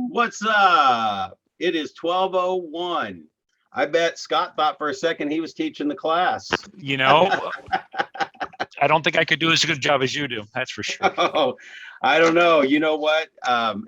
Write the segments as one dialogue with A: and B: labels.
A: What's up? It is 12:01. I bet Scott thought for a second he was teaching the class.
B: You know, I don't think I could do as good a job as you do. That's for sure.
A: Oh, I don't know. You know what?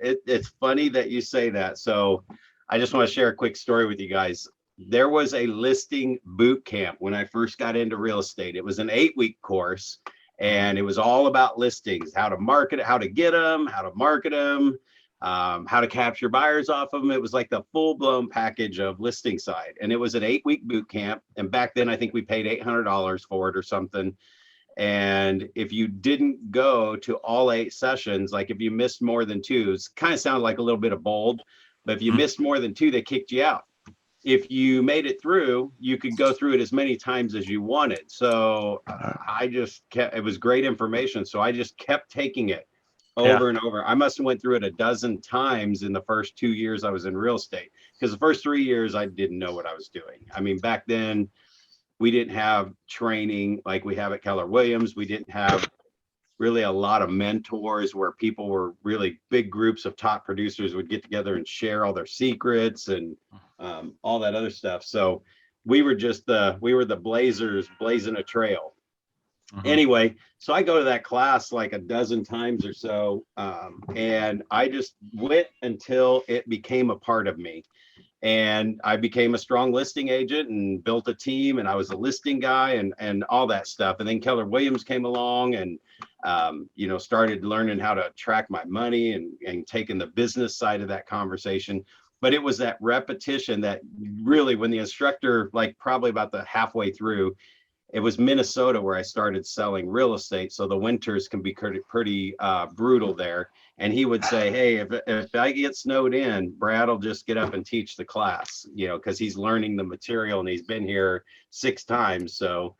A: It's funny that you say that. So I just want to share a quick story with you guys. There was a listing boot camp when I first got into real estate. It was an 8-week course, and it was all about listings, how to market it, how to get them, how to market them, how to capture buyers off of them. It was like the full-blown package of listing side. And it was an 8-week boot camp. And back then, I think we paid $800 for it or something. And if you didn't go to all 8 sessions, like if you missed more than 2, it kind of sounded like a little bit of bold, but if you missed more than 2, they kicked you out. If you made it through, you could go through it as many times as you wanted. So I just kept, it was great information. So I just kept taking it over and over. I must have went through it a dozen times in the first 2 years I was in real estate, because the first 3 years I didn't know what I was doing. I mean, back then we didn't have training like we have at Keller Williams. We didn't have really a lot of mentors where people were really big groups of top producers would get together and share all their secrets and all that other stuff. So we were just we were the blazers blazing a trail. Anyway, so I go to that class like a dozen times or so, and I just went until it became a part of me. And I became a strong listing agent and built a team, and I was a listing guy and all that stuff. And then Keller Williams came along and, started learning how to track my money and taking the business side of that conversation. But it was that repetition that really, when the instructor, like probably about the halfway through, it was Minnesota where I started selling real estate. So the winters can be pretty brutal there. And he would say, hey, if I get snowed in, Brad will just get up and teach the class, because he's learning the material and he's been here 6 times. So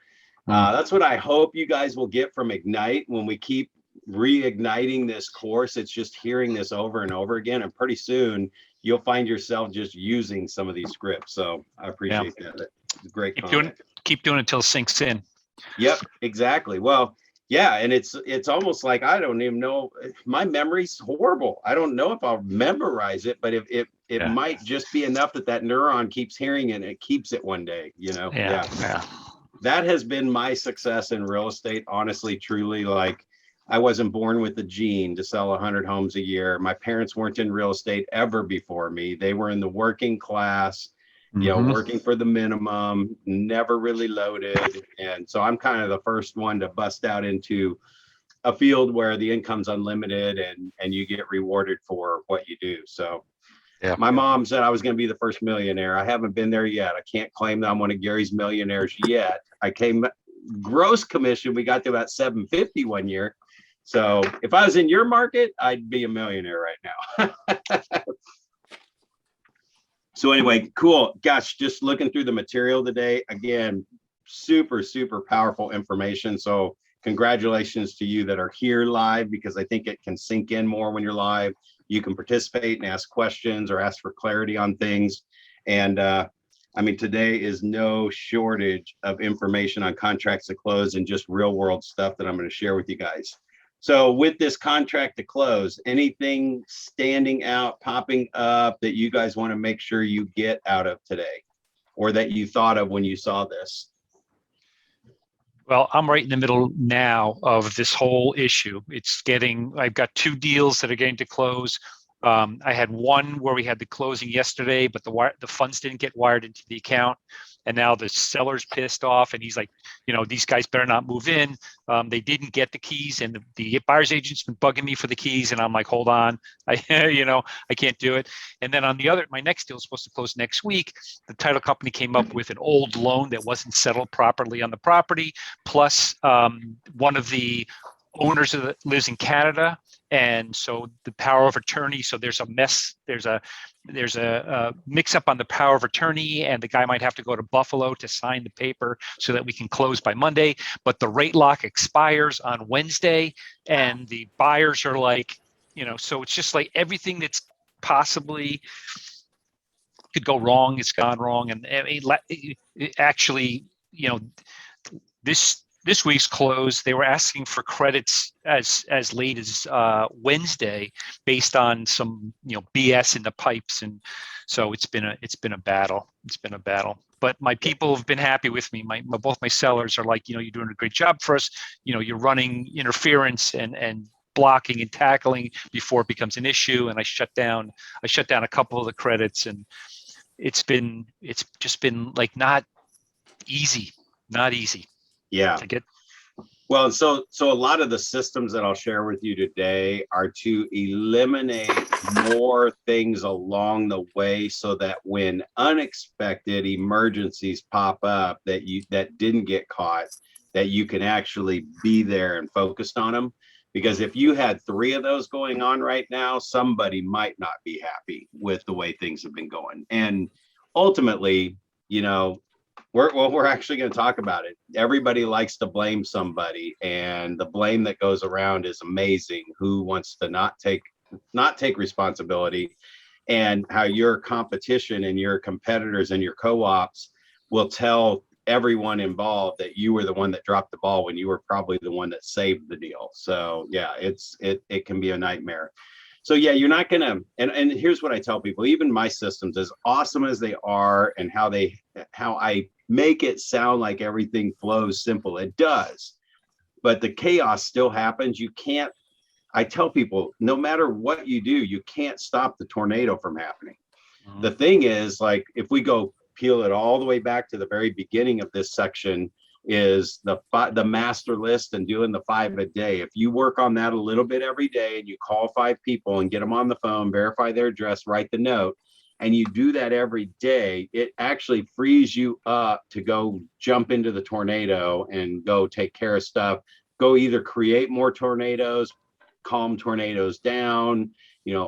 A: that's what I hope you guys will get from Ignite when we keep reigniting this course. It's just hearing this over and over again. And pretty soon you'll find yourself just using some of these scripts. So I appreciate that. Great.
B: Keep doing it until it sinks in.
A: Yep, exactly. Well, yeah, and it's almost like I don't even know. My memory's horrible. I don't know if I'll memorize it, but it might just be enough that neuron keeps hearing it and it keeps it one day, Yeah. That has been my success in real estate, honestly, truly. Like, I wasn't born with the gene to sell 100 homes a year. My parents weren't in real estate ever before me. They were in the working class, working for the minimum, never really loaded. And so I'm kind of the first one to bust out into a field where the income's unlimited and you get rewarded for what you do. So my mom said I was going to be the first millionaire. I haven't been there yet. I can't claim that I'm one of Gary's millionaires yet. I came gross commission. We got to about 750 one year. So if I was in your market, I'd be a millionaire right now. So anyway, cool. Gosh, just looking through the material today, again, super, super powerful information. So congratulations to you that are here live, because I think it can sink in more when you're live. You can participate and ask questions or ask for clarity on things. And today is no shortage of information on contracts to close and just real world stuff that I'm going to share with you guys. So with this contract to close, anything standing out, popping up that you guys want to make sure you get out of today, or that you thought of when you saw this?
B: Well, I'm right in the middle now of this whole issue. I've got 2 deals that are getting to close. I had one where we had the closing yesterday, but the funds didn't get wired into the account. And now the seller's pissed off, and he's like, these guys better not move in. They didn't get the keys, and the buyer's agent's been bugging me for the keys. And I'm like, hold on, I can't do it. And then my next deal is supposed to close next week. The title company came up with an old loan that wasn't settled properly on the property. Plus, one of the owners lives in Canada. And so the power of attorney, so there's a mess, there's a mix up on the power of attorney, and the guy might have to go to Buffalo to sign the paper so that we can close by Monday. But the rate lock expires on Wednesday, and the buyers are like, so it's just like everything that's possibly could go wrong, it's gone wrong. And actually, this this week's close, they were asking for credits as late as Wednesday, based on some BS in the pipes, and so it's been a battle. It's been a battle. But my people have been happy with me. Both my sellers are like, you're doing a great job for us. You're running interference and blocking and tackling before it becomes an issue. And I shut down a couple of the credits, and it's just been like not easy
A: Yeah.
B: to get.
A: Well, so a lot of the systems that I'll share with you today are to eliminate more things along the way, so that when unexpected emergencies pop up that didn't get caught, that you can actually be there and focused on them. Because if you had 3 of those going on right now, somebody might not be happy with the way things have been going. And ultimately, we're actually going to talk about it. Everybody likes to blame somebody, and the blame that goes around is amazing. Who wants to not take responsibility, and how your competition and your competitors and your co-ops will tell everyone involved that you were the one that dropped the ball when you were probably the one that saved the deal. So yeah, it can be a nightmare. So yeah, you're not gonna, and here's what I tell people, even my systems, as awesome as they are and how I make it sound like everything flows simple, it does, but the chaos still happens. I tell people, no matter what you do, you can't stop the tornado from happening. The thing is, like, if we go peel it all the way back to the very beginning of this section, is the master list and doing the 5 a day. If you work on that a little bit every day, and you call 5 people and get them on the phone, verify their address, write the note, and you do that every day, it actually frees you up to go jump into the tornado and go take care of stuff. Go either create more tornadoes, calm tornadoes down,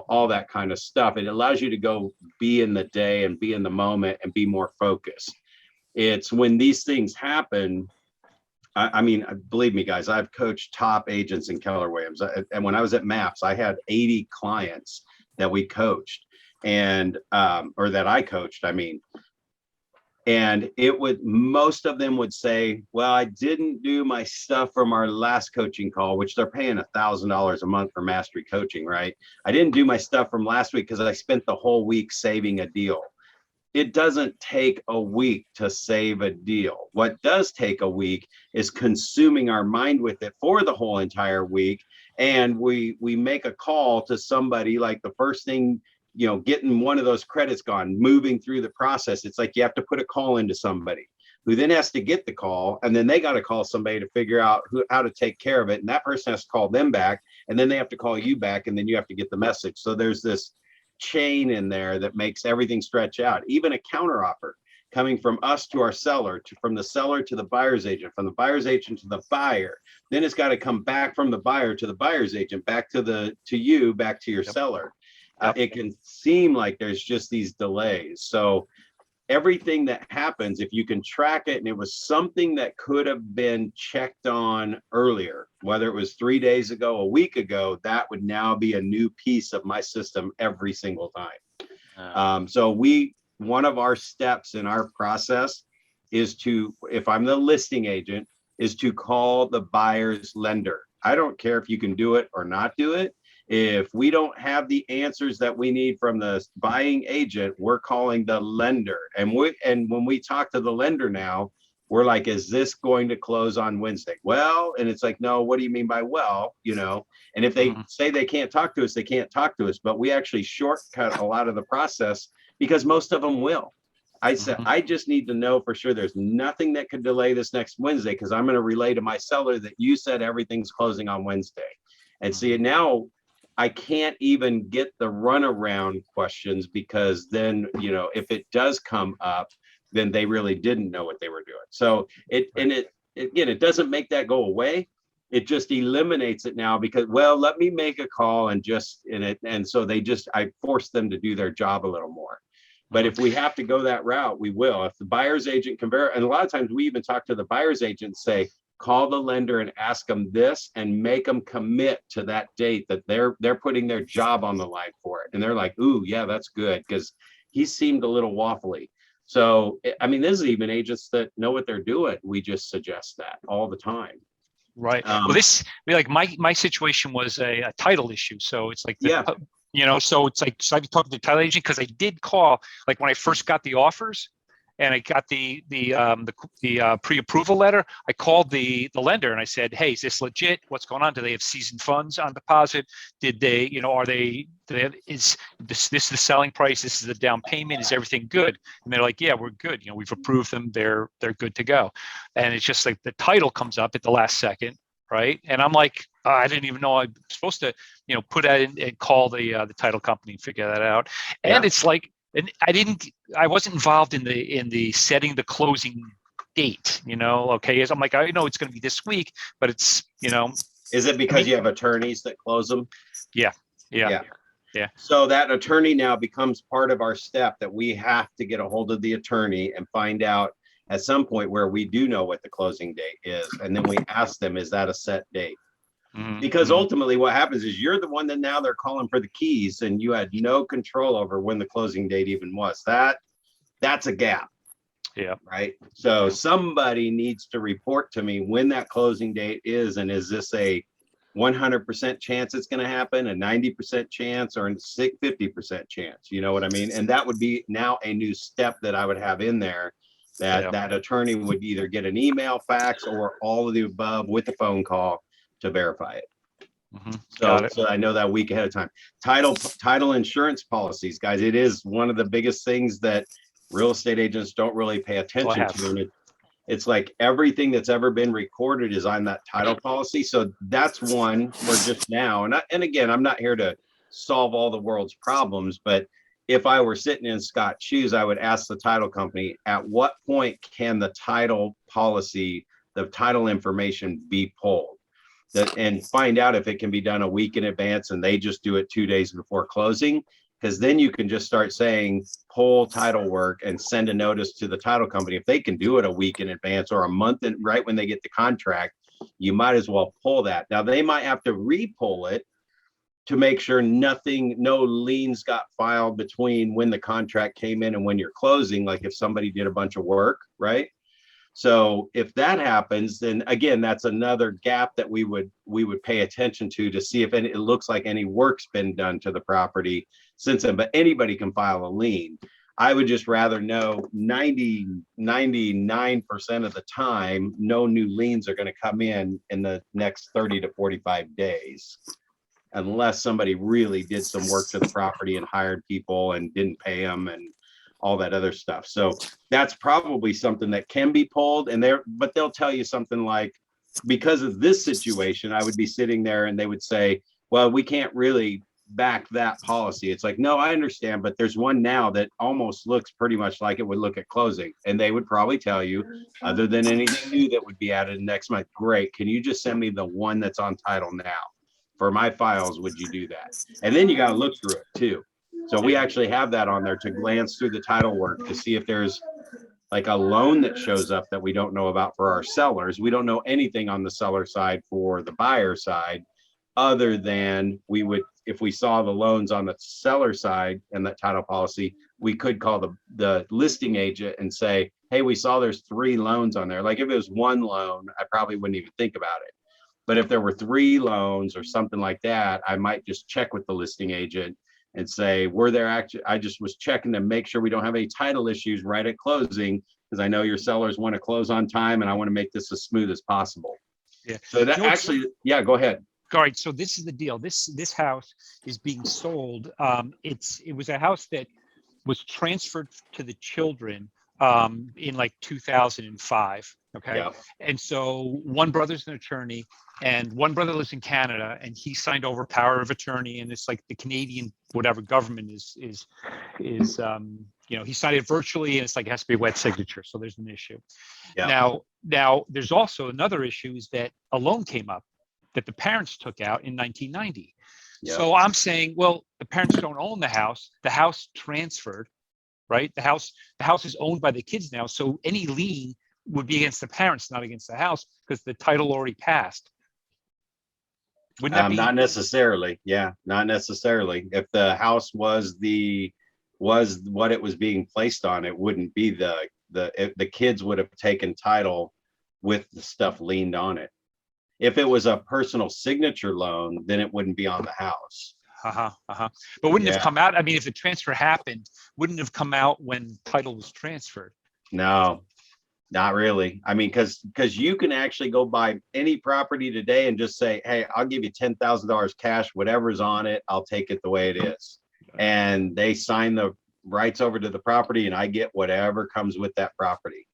A: all that kind of stuff. It allows you to go be in the day and be in the moment and be more focused. It's when these things happen. I mean, believe me, guys, I've coached top agents in Keller Williams. And when I was at MAPS, I had 80 clients that we coached, and or that I coached, I mean. And most of them would say, well, I didn't do my stuff from our last coaching call, which they're paying $1,000 a month for mastery coaching, right? I didn't do my stuff from last week because I spent the whole week saving a deal. It doesn't take a week to save a deal. What does take a week is consuming our mind with it for the whole entire week. And we make a call to somebody, like the first thing, getting one of those credits gone, moving through the process. It's like you have to put a call into somebody who then has to get the call, and then they got to call somebody to figure out how to take care of it. And that person has to call them back, and then they have to call you back, and then you have to get the message. So there's this chain in there that makes everything stretch out. Even a counter offer coming from us to our seller, from the seller to the buyer's agent, from the buyer's agent to the buyer, then it's got to come back from the buyer to the buyer's agent, back to you, back to your seller. It can seem like there's just these delays. So everything that happens, if you can track it, and it was something that could have been checked on earlier, whether it was 3 days ago, a week ago, that would now be a new piece of my system every single time. So one of our steps in our process is to, if I'm the listing agent, is to call the buyer's lender. I don't care if you can do it or not do it. If we don't have the answers that we need from the buying agent, we're calling the lender. And when we talk to the lender now, we're like, is this going to close on Wednesday? Well, and it's like, no, what do you mean by well? And if they say they can't talk to us, they can't talk to us. But we actually shortcut a lot of the process, because most of them will. I said, I just need to know for sure there's nothing that could delay this next Wednesday, because I'm going to relay to my seller that you said everything's closing on Wednesday. And see, now I can't even get the runaround questions, because then, if it does come up, then they really didn't know what they were doing. So it doesn't make that go away. It just eliminates it now, because, well, let me make a call and so I force them to do their job a little more. But if we have to go that route, we will. If the buyer's agent can verify, and a lot of times we even talk to the buyer's agent, say, call the lender and ask them this, and make them commit to that date that they're putting their job on the line for it. And they're like, ooh, yeah, that's good, because he seemed a little waffly. So, I mean, there's even agents that know what they're doing. We just suggest that all the time.
B: Right. Well, like my situation was a title issue. So it's like
A: Yeah.
B: so it's like, so I've talked to the title agent because I did call, like when I first got the offers and I got the pre-approval letter, I called the lender and I said, hey, is this legit? What's going on? Do they have seasoned funds on deposit? Did they, is this the selling price? This is the down payment. Is everything good? And they're like, yeah, we're good. We've approved them. They're good to go. And it's just like the title comes up at the last second. Right. And I'm like, I didn't even know I'm supposed to, put that in and call the title company and figure that out. And
A: Yeah.
B: it's like, and I wasn't involved in the setting the closing date, okay. As I'm like, I know it's going to be this week, but it's,
A: Is it because you have attorneys that close them?
B: Yeah.
A: So that attorney now becomes part of our step, that we have to get a hold of the attorney and find out at some point where we do know what the closing date is. And then we ask them, is that a set date? Because ultimately what happens is you're the one that now they're calling for the keys and you had no control over when the closing date even was. That's a gap.
B: Yeah.
A: Right. So somebody needs to report to me when that closing date is. And is this a 100% chance it's going to happen, a 90% chance, or a 50% chance? You know what I mean? And that would be now a new step that I would have in there, that attorney would either get an email, fax, or all of the above with a phone call to verify it. So I know that a week ahead of time. Title insurance policies, guys. It is one of the biggest things that real estate agents don't really pay attention to. And it's like everything that's ever been recorded is on that title policy. So that's one for just now. And again, I'm not here to solve all the world's problems, but if I were sitting in Scott's shoes, I would ask the title company, at what point can the title policy, the title information be pulled? And find out if it can be done a week in advance and they just do it 2 days before closing. Because then you can just start saying pull title work and send a notice to the title company. If they can do it a week in advance or a month and right when they get the contract, you might as well pull that. Now they might have to re-pull it to make sure no liens got filed between when the contract came in and when you're closing, like if somebody did a bunch of work, right? So if that happens, then again, that's another gap that we would pay attention to see if it looks like any work's been done to the property since then. But anybody can file a lien. I would just rather know 99% of the time, no new liens are going to come in the next 30 to 45 days, unless somebody really did some work to the property and hired people and didn't pay them and all that other stuff. So that's probably something that can be pulled but they'll tell you something like, because of this situation, I would be sitting there and they would say, well, we can't really back that policy. It's like, no, I understand, but there's one now that almost looks pretty much like it would look at closing. And they would probably tell you, other than anything new that would be added next month, great, can you just send me the one that's on title now? For my files, would you do that? And then you got to look through it too. So we actually have that on there to glance through the title work to see if there's like a loan that shows up that we don't know about for our sellers. We don't know anything on the seller side for the buyer side, other than if we saw the loans on the seller side and that title policy, we could call the listing agent and say, hey, we saw there's 3 loans on there. Like if it was 1 loan, I probably wouldn't even think about it. But if there were 3 loans or something like that, I might just check with the listing agent and say, I just was checking to make sure we don't have any title issues right at closing, because I know your sellers want to close on time and I want to make this as smooth as possible.
B: Yeah.
A: So that go ahead.
B: All right. So this is the deal. This house is being sold. It was a house that was transferred to the children in like 2005. Okay.
A: Yeah.
B: And so one brother's an attorney and one brother lives in Canada and he signed over power of attorney. And it's like the Canadian, whatever government is he signed it virtually and it's like, it has to be a wet signature. So there's an issue. Yeah. Now there's also another issue is that a loan came up that the parents took out in 1990. Yeah. So I'm saying, well, the parents don't own the house transferred, right? The house is owned by the kids now. So any lien would be against the parents, not against the house, because the title already passed. Wouldn't that be?
A: Not necessarily. Yeah, not necessarily. If the house was the was what it was being placed on, it wouldn't be the kids would have taken title with the stuff leaned on it. If it was a personal signature loan, then it wouldn't be on the house.
B: But wouldn't have come out. I mean, if the transfer happened, wouldn't have come out when title was transferred.
A: No, not really. I mean, because you can actually go buy any property today and just say, hey, I'll give you $10,000 cash, whatever's on it, I'll take it the way it is. And they sign the rights over to the property and I get whatever comes with that property.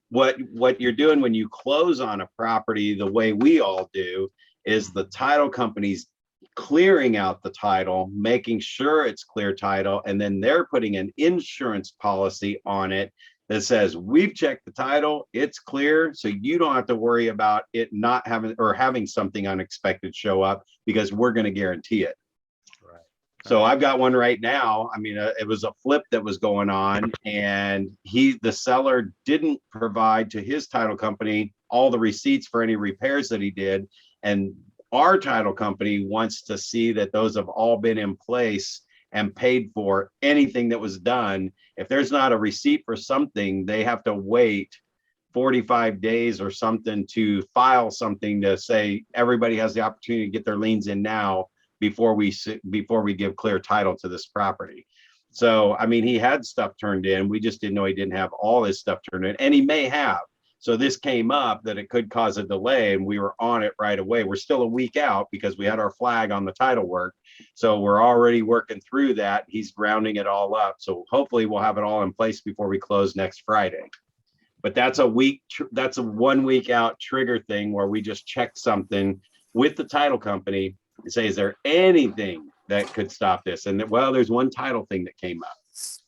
A: What you're doing when you close on a property, the way we all do, is the title company's clearing out the title, making sure it's clear title, and then they're putting an insurance policy on it that says, we've checked the title, it's clear, so you don't have to worry about it not having something unexpected show up, because we're going to guarantee it. So I've got one right now. I mean, it was a flip that was going on, and the seller didn't provide to his title company all the receipts for any repairs that he did. And our title company wants to see that those have all been in place and paid for anything that was done. If there's not a receipt for something, they have to wait 45 days or something to file something to say everybody has the opportunity to get their liens in now, before we give clear title to this property. So, I mean, he had stuff turned in. We just didn't know he didn't have all his stuff turned in, and he may have. So this came up that it could cause a delay, and we were on it right away. We're still a week out because we had our flag on the title work. So we're already working through that. He's rounding it all up. So hopefully we'll have it all in place before we close next Friday. But that's a 1 week out trigger thing where we just check something with the title company and say, is there anything that could stop this? And well, there's one title thing that came up.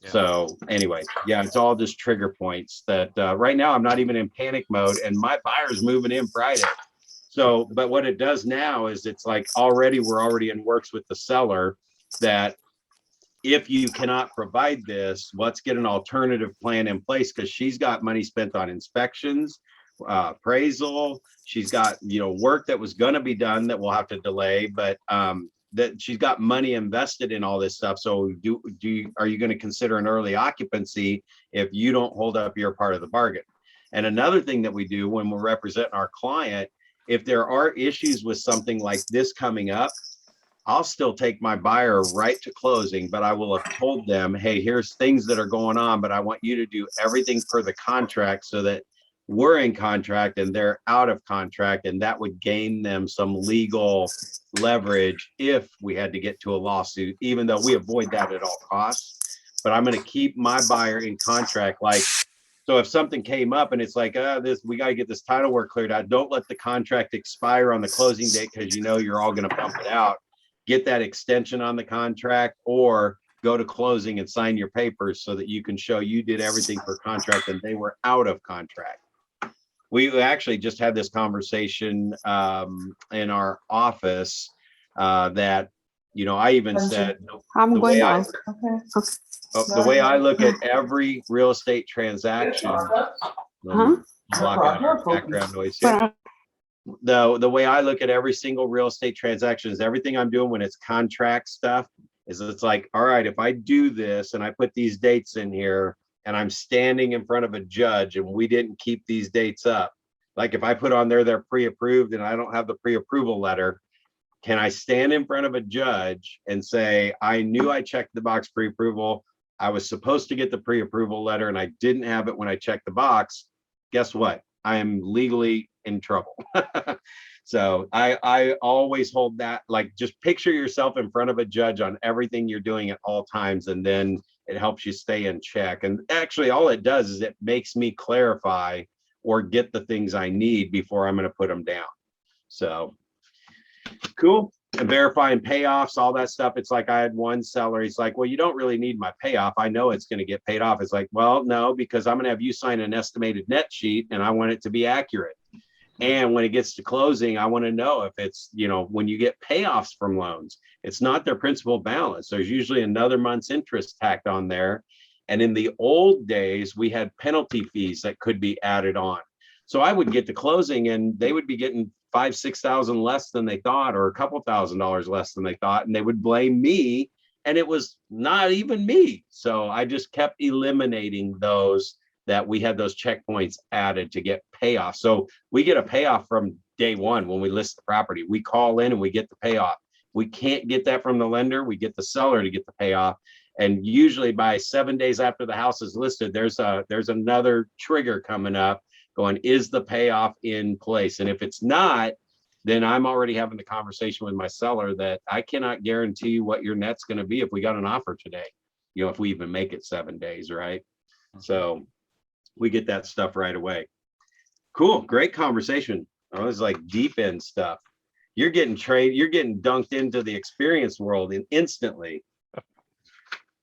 A: Yeah. So anyway, yeah, it's all just trigger points that right now I'm not even in panic mode, and my buyer's moving in Friday. So, but what it does now is it's like we're already in works with the seller that if you cannot provide this, let's get an alternative plan in place, because she's got money spent on inspections, appraisal. She's got, work that was going to be done that we'll have to delay, but that she's got money invested in all this stuff. So are you going to consider an early occupancy if you don't hold up your part of the bargain? And another thing that we do when we're representing our client, if there are issues with something like this coming up, I'll still take my buyer right to closing, but I will have told them, hey, here's things that are going on, but I want you to do everything per the contract so that we're in contract and they're out of contract, and that would gain them some legal leverage if we had to get to a lawsuit, even though we avoid that at all costs. But I'm going to keep my buyer in contract. So if something came up and it's like, we got to get this title work cleared out, don't let the contract expire on the closing date, because you're all going to bump it out. Get that extension on the contract, or go to closing and sign your papers so that you can show you did everything per contract and they were out of contract. We actually just had this conversation in our office that, I even said, the way I look at every real estate transaction, block out our background noise here. The way I look at every single real estate transaction is everything I'm doing when it's contract stuff is it's like, all right, if I do this and I put these dates in here and I'm standing in front of a judge and we didn't keep these dates up, like if I put on there they're pre-approved and I don't have the pre-approval letter, can I stand in front of a judge and say, I knew I checked the box pre-approval, I was supposed to get the pre-approval letter and I didn't have it when I checked the box? Guess what? I am legally in trouble. So I always hold that, like, just picture yourself in front of a judge on everything you're doing at all times, and then it helps you stay in check. And actually all it does is it makes me clarify or get the things I need before I'm going to put them down. So cool. And verifying payoffs, all that stuff. It's like I had one seller, he's like, well, you don't really need my payoff. I know it's going to get paid off. It's like, well, no, because I'm going to have you sign an estimated net sheet and I want it to be accurate. And when it gets to closing, I want to know if it's, when you get payoffs from loans, it's not their principal balance. There's usually another month's interest tacked on there. And in the old days, we had penalty fees that could be added on. So I would get to closing and they would be getting $5,000, $6,000 less than they thought, or a couple $1,000s less than they thought. And they would blame me and it was not even me. So I just kept eliminating those, that we had those checkpoints added to get payoff. So we get a payoff from day one when we list the property. We call in and we get the payoff. We can't get that from the lender. We get the seller to get the payoff. And usually by 7 days after the house is listed, there's another trigger coming up going, is the payoff in place? And if it's not, then I'm already having the conversation with my seller that I cannot guarantee what your net's going to be if we got an offer today, if we even make it 7 days, right? So we get that stuff right away. Cool. Great conversation. I was like deep end stuff. You're getting dunked into the experience world instantly.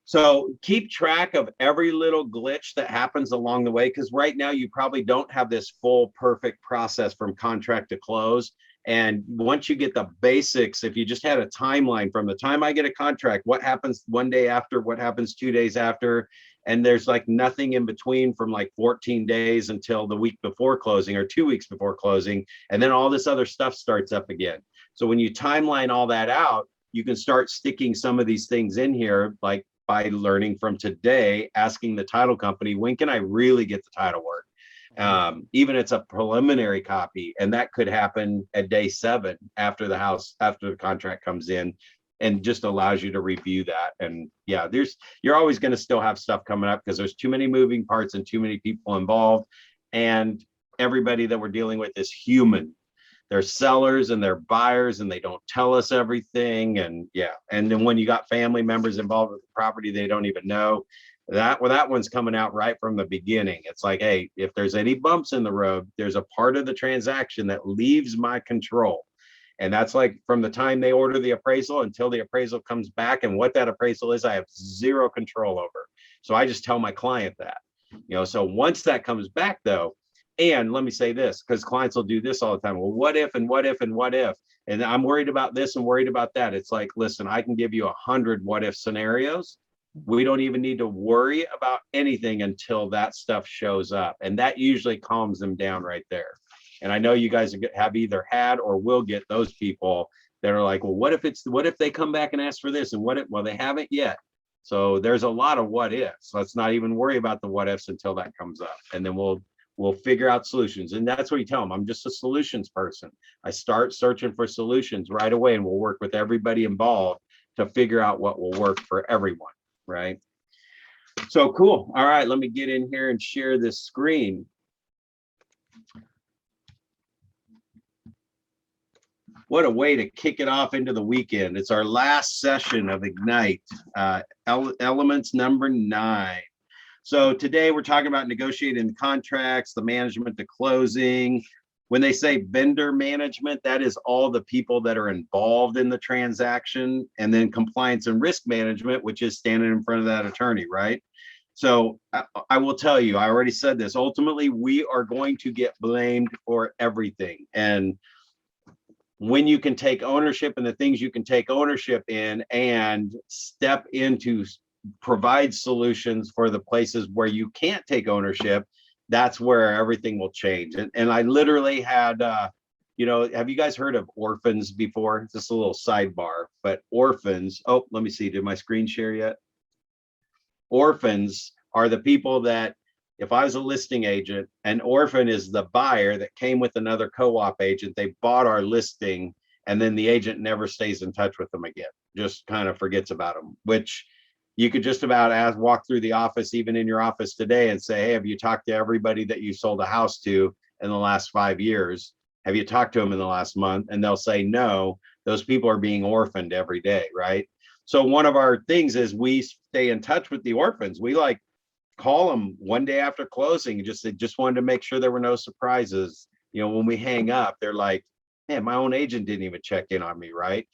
A: So keep track of every little glitch that happens along the way, because right now you probably don't have this full perfect process from contract to close. And once you get the basics, if you just had a timeline from the time I get a contract, what happens 1 day after, what happens 2 days after, and there's like nothing in between from like 14 days until the week before closing or 2 weeks before closing. And then all this other stuff starts up again. So when you timeline all that out, you can start sticking some of these things in here, like by learning from today, asking the title company, when can I really get the title work? Even it's a preliminary copy, and that could happen at day 7 after the contract comes in, and just allows you to review that. And yeah, you're always going to still have stuff coming up because there's too many moving parts and too many people involved, and everybody that we're dealing with is human. They're sellers and they're buyers, and they don't tell us everything. And yeah, and then when you got family members involved with the property, they don't even know that. Well, that one's coming out right from the beginning. It's like, hey, if there's any bumps in the road, there's a part of the transaction that leaves my control. And that's like from the time they order the appraisal until the appraisal comes back, and what that appraisal is, I have zero control over. So I just tell my client that, so once that comes back though, and let me say this, because clients will do this all the time. Well, what if, and what if, and what if, and I'm worried about this and worried about that. It's like, listen, I can give you 100 what if scenarios. We don't even need to worry about anything until that stuff shows up. And that usually calms them down right there. And I know you guys have either had or will get those people that are like, well, what if they come back and ask for this? And well, they haven't yet. So there's a lot of what ifs. Let's not even worry about the what ifs until that comes up. And then we'll figure out solutions. And that's what you tell them. I'm just a solutions person. I start searching for solutions right away, and we'll work with everybody involved to figure out what will work for everyone, right? So cool. All right, let me get in here and share this screen. What a way to kick it off into the weekend. It's our last session of Ignite, elements number 9. So today we're talking about negotiating contracts, the management to closing. When they say vendor management, that is all the people that are involved in the transaction. And then compliance and risk management, which is standing in front of that attorney, right? So I will tell you, I already said this, ultimately, we are going to get blamed for everything. And when you can take ownership in the things you can take ownership in and step into provide solutions for the places where you can't take ownership, that's where everything will change. And I literally had, have you guys heard of orphans before? Just a little sidebar, but orphans, let me see, did my screen share yet? Orphans are the people that, if I was a listing agent, an orphan is the buyer that came with another co-op agent, they bought our listing, and then the agent never stays in touch with them again, just kind of forgets about them, which you could just about walk through the office, even in your office today, and say, hey, have you talked to everybody that you sold a house to in the last 5 years? Have you talked to them in the last month? And they'll say, no, those people are being orphaned every day, right? So one of our things is we stay in touch with the orphans. We call them 1 day after closing, just wanted to make sure there were no surprises. When we hang up, they're like, man, my own agent didn't even check in on me, right?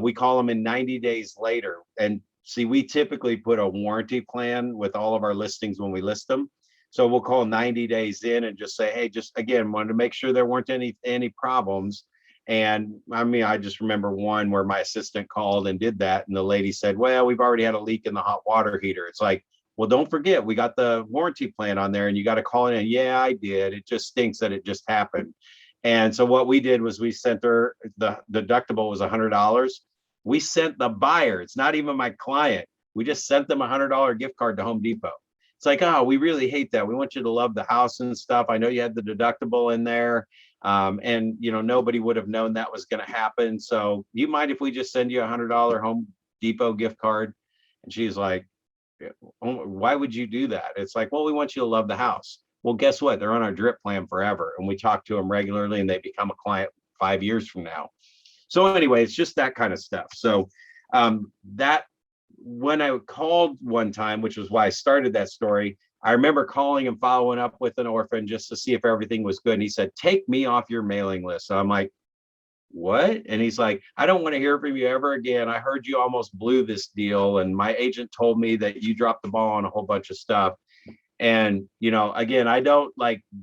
A: We call them in 90 days later. And see, we typically put a warranty plan with all of our listings when we list them. So we'll call 90 days in and just say, hey, just again, wanted to make sure there weren't any problems. And I mean, I just remember one where my assistant called and did that. And the lady said, well, we've already had a leak in the hot water heater. It's like, well, don't forget, we got the warranty plan on there and you got to call in. Yeah, I did. It just stinks that it just happened. And so what we did was we sent her, the deductible was $100. We sent the buyer, it's not even my client. We just sent them $100 gift card to Home Depot. It's like, oh, we really hate that. We want you to love the house and stuff. I know you had the deductible in there. And nobody would have known that was going to happen. So you mind if we just send you $100 Home Depot gift card? And she's like, why would you do that? It's like, well, we want you to love the house. Well, guess what? They're on our drip plan forever. And we talk to them regularly and they become a client 5 years from now. So anyway, it's just that kind of stuff. So that when I called one time, which was why I started that story, I remember calling and following up with an orphan just to see if everything was good. And he said, take me off your mailing list. So I'm like, what? And he's like, I don't want to hear from you ever again. I heard you almost blew this deal. And my agent told me that you dropped the ball on a whole bunch of stuff. And, again, I don't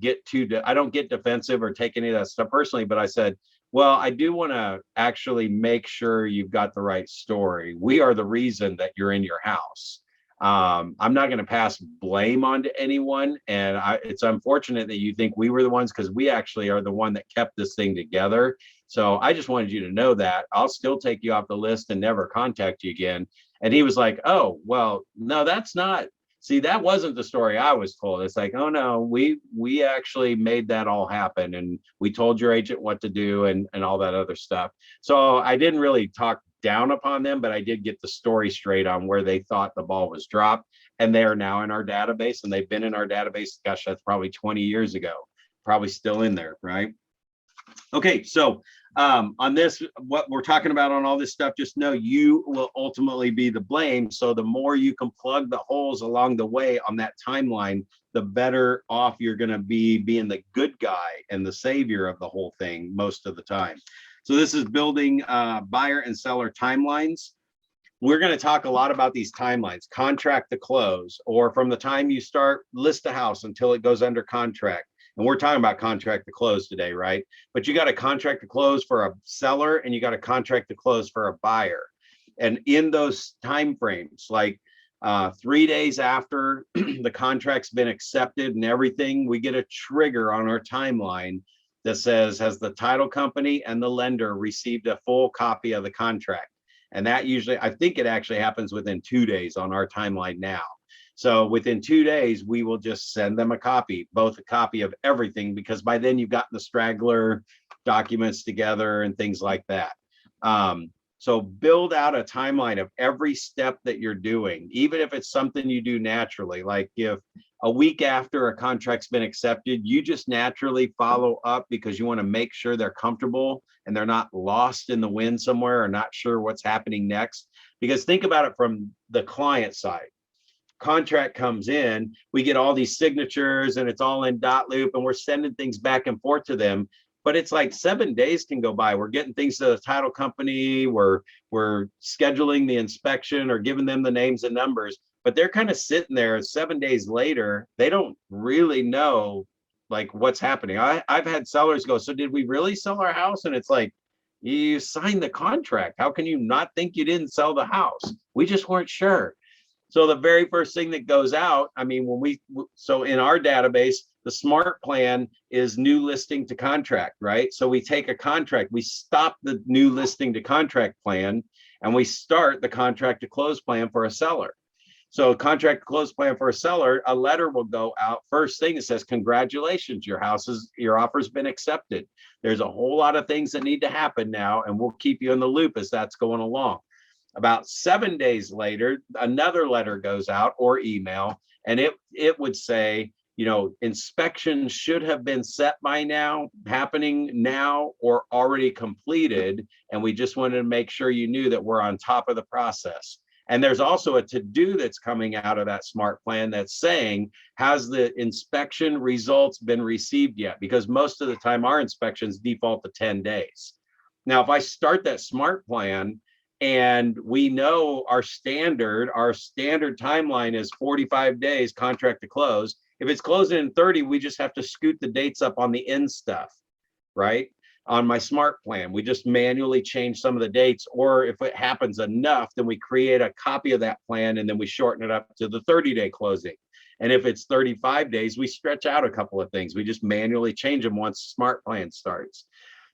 A: get defensive or take any of that stuff personally, but I said, well, I do want to actually make sure you've got the right story. We are the reason that you're in your house. I'm not going to pass blame on to anyone. And it's unfortunate that you think we were the ones, because we actually are the one that kept this thing together. So I just wanted you to know that. I'll still take you off the list and never contact you again. And he was like, oh, well, no, that's not. See, that wasn't the story I was told. It's like, oh no, we actually made that all happen, and we told your agent what to do and all that other stuff. So I didn't really talk down upon them, but I did get the story straight on where they thought the ball was dropped, and they are now in our database, and they've been in our database. Gosh, that's probably 20 years ago, probably still in there, right? Okay, so on this, what we're talking about on all this stuff, just know you will ultimately be the blame. So the more you can plug the holes along the way on that timeline, the better off you're going to be being the good guy and the savior of the whole thing most of the time. So this is building buyer and seller timelines. We're going to talk a lot about these timelines: contract to close, or from the time you start list a house until it goes under contract. And we're talking about contract to close today, right? But you got a contract to close for a seller and you got a contract to close for a buyer. And in those timeframes, like 3 days after the contract's been accepted and everything, we get a trigger on our timeline that says, has the title company and the lender received a full copy of the contract? And that usually, I think it actually happens within 2 days on our timeline now. So within 2 days, we will just send them a copy, both a copy of everything, because by then you've gotten the straggler documents together and things like that. So build out a timeline of every step that you're doing, even if it's something you do naturally. Like if a week after a contract's been accepted, you just naturally follow up because you want to make sure they're comfortable and they're not lost in the wind somewhere or not sure what's happening next. Because think about it from the client side. Contract comes in, we get all these signatures and it's all in dot loop and we're sending things back and forth to them. But it's like 7 days can go by. We're getting things to the title company. We're scheduling the inspection or giving them the names and numbers, but they're kind of sitting there 7 days later. They don't really know like what's happening. I've had sellers go, so did we really sell our house? And it's like, you signed the contract. How can you not think you didn't sell the house? We just weren't sure. So the very first thing that goes out, I mean, so in our database, the SMART plan is new listing to contract, right? So we take a contract, we stop the new listing to contract plan, and we start the contract to close plan for a seller. So contract to close plan for a seller, a letter will go out. First thing, it says, congratulations, your offer's been accepted. There's a whole lot of things that need to happen now, and we'll keep you in the loop as that's going along. About 7 days later, another letter goes out or email, and it would say, inspection should have been set by now, happening now, or already completed. And we just wanted to make sure you knew that we're on top of the process. And there's also a to-do that's coming out of that SMART plan that's saying, has the inspection results been received yet? Because most of the time our inspections default to 10 days. Now, if I start that SMART plan, and we know our standard timeline is 45 days contract to close. If it's closing in 30, we just have to scoot the dates up on the end stuff, right? On my SMART plan, we just manually change some of the dates, or if it happens enough, then we create a copy of that plan and then we shorten it up to the 30-day closing. And if it's 35 days, we stretch out a couple of things. We just manually change them once SMART plan starts.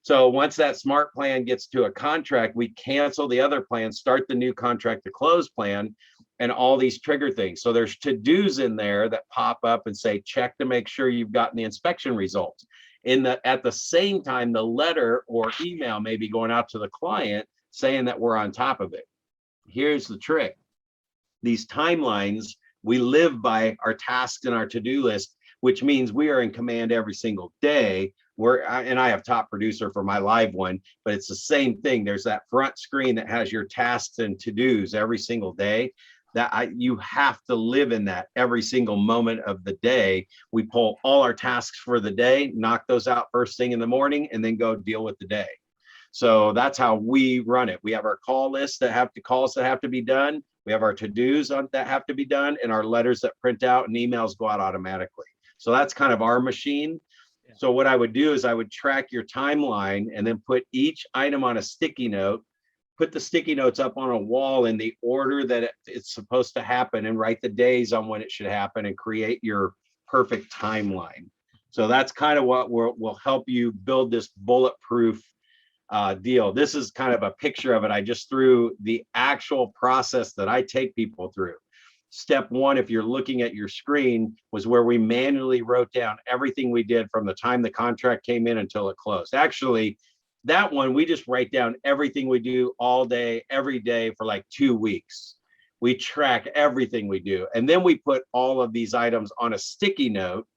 A: So once that smart plan gets to a contract, we cancel the other plan, start the new contract to close plan, and all these trigger things. So there's to-dos in there that pop up and say, check to make sure you've gotten the inspection results. At the same time, the letter or email may be going out to the client saying that we're on top of it. Here's the trick. These timelines, we live by our tasks and our to-do list, which means we are in command every single day. And I have top producer for my live one, but it's the same thing. There's that front screen that has your tasks and to-dos every single day. You have to live in that every single moment of the day. We pull all our tasks for the day, knock those out first thing in the morning, and then go deal with the day. So that's how we run it. We have our call lists calls that have to be done. We have our to-dos that have to be done, and our letters that print out and emails go out automatically. So that's kind of our machine. Yeah. So what I would do is I would track your timeline and then put each item on a sticky note, put the sticky notes up on a wall in the order that it's supposed to happen, and write the days on when it should happen and create your perfect timeline. So that's kind of what will help you build this bulletproof deal. This is kind of a picture of it. I just threw the actual process that I take people through. Step one, if you're looking at your screen, was where we manually wrote down everything we did from the time the contract came in until it closed. Actually, that one, we just write down everything we do all day, every day for like 2 weeks. We track everything we do. And then we put all of these items on a sticky note.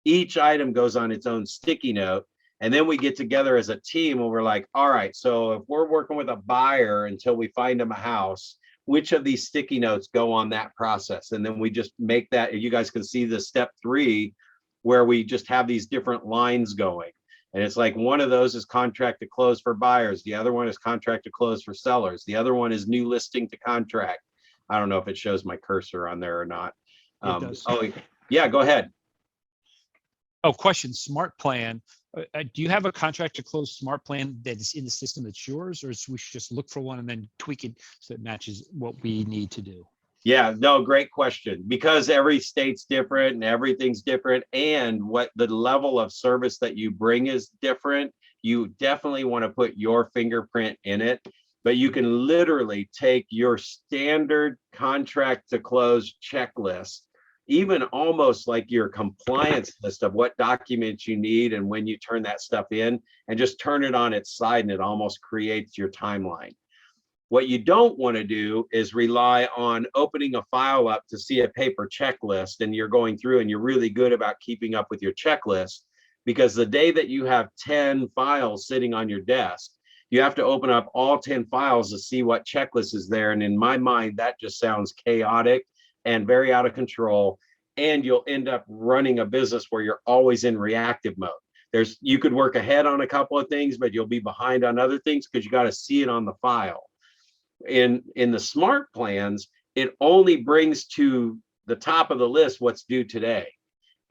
A: Each item goes on its own sticky note. And then we get together as a team and we're like, all right, so if we're working with a buyer until we find them a house, which of these sticky notes go on that process? And then we just make that, you guys can see the step 3 where we just have these different lines going. And it's like one of those is contract to close for buyers. The other one is contract to close for sellers. The other one is new listing to contract. I don't know if it shows my cursor on there or not.
B: It does.
A: Oh, yeah, go ahead.
B: Oh, question, smart plan. Do you have a contract to close smart plan that is in the system that's yours, or we should just look for one and then tweak it so it matches what we need to do?
A: Yeah, no, great question. Because every state's different and everything's different, and what the level of service that you bring is different, you definitely want to put your fingerprint in it. But you can literally take your standard contract to close checklist, even almost like your compliance list of what documents you need and when you turn that stuff in, and just turn it on its side, and it almost creates your timeline. What you don't want to do is rely on opening a file up to see a paper checklist, and you're going through and you're really good about keeping up with your checklist, because the day that you have 10 files sitting on your desk, you have to open up all 10 files to see what checklist is there. And in my mind, that just sounds chaotic and very out of control, and you'll end up running a business where you're always in reactive mode. You could work ahead on a couple of things, but you'll be behind on other things because you got to see it on the file. In the smart plans, it only brings to the top of the list what's due today.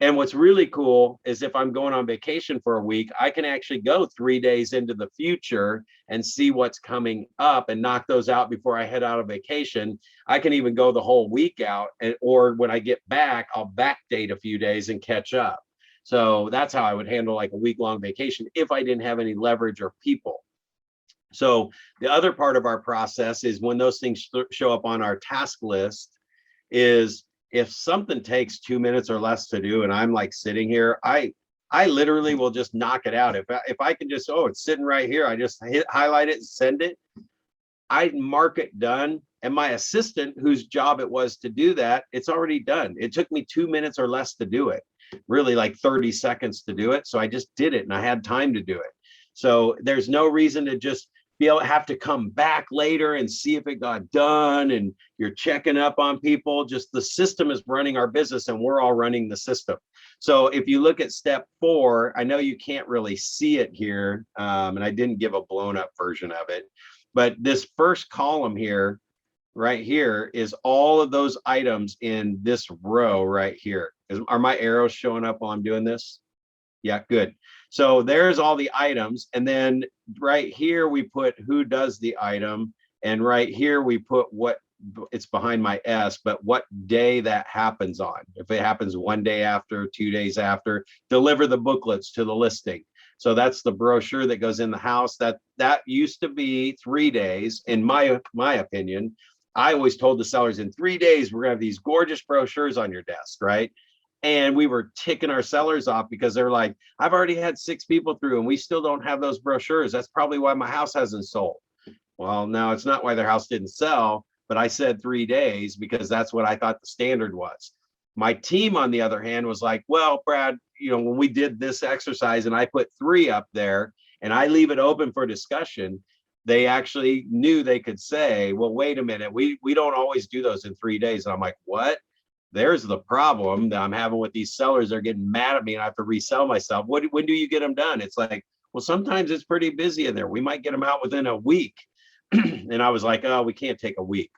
A: And what's really cool is if I'm going on vacation for a week, I can actually go 3 days into the future and see what's coming up and knock those out before I head out of vacation. I can even go the whole week out, or when I get back, I'll backdate a few days and catch up. So that's how I would handle like a week-long vacation if I didn't have any leverage or people. So the other part of our process is when those things show up on our task list is, if something takes 2 minutes or less to do, and I'm like sitting here, I literally will just knock it out. If I can just, oh, it's sitting right here, I just highlight it and send it. I mark it done, and my assistant, whose job it was to do that, it's already done. It took me 2 minutes or less to do it, really like 30 seconds to do it. So I just did it, and I had time to do it. So there's no reason to just be able to have to come back later and see if it got done, and you're checking up on people. Just the system is running our business, and we're all running the system. So if you look at step 4, I know you can't really see it here, and I didn't give a blown up version of it, but this first column here, right here, is all of those items in this row right here. Are my arrows showing up while I'm doing this? Yeah, good. So there's all the items, and then right here we put who does the item, and right here we put what, it's behind my S, but what day that happens on. If it happens 1 day after, 2 days after, deliver the booklets to the listing. So that's the brochure that goes in the house. That used to be 3 days. In my opinion, I always told the sellers in 3 days, we're gonna have these gorgeous brochures on your desk, right? And we were ticking our sellers off because they're like, I've already had 6 people through and we still don't have those brochures. That's probably why my house hasn't sold. Well, no, it's not why their house didn't sell, but I said 3 days because that's what I thought the standard was. My team, on the other hand, was like, well, Brad, when we did this exercise and I put 3 up there and I leave it open for discussion, they actually knew they could say, well, wait a minute, we don't always do those in 3 days. And I'm like, what? There's the problem that I'm having with these sellers. They're getting mad at me and I have to resell myself. When do you get them done? It's like, well, sometimes it's pretty busy in there. We might get them out within a week. And I was like, oh, we can't take a week.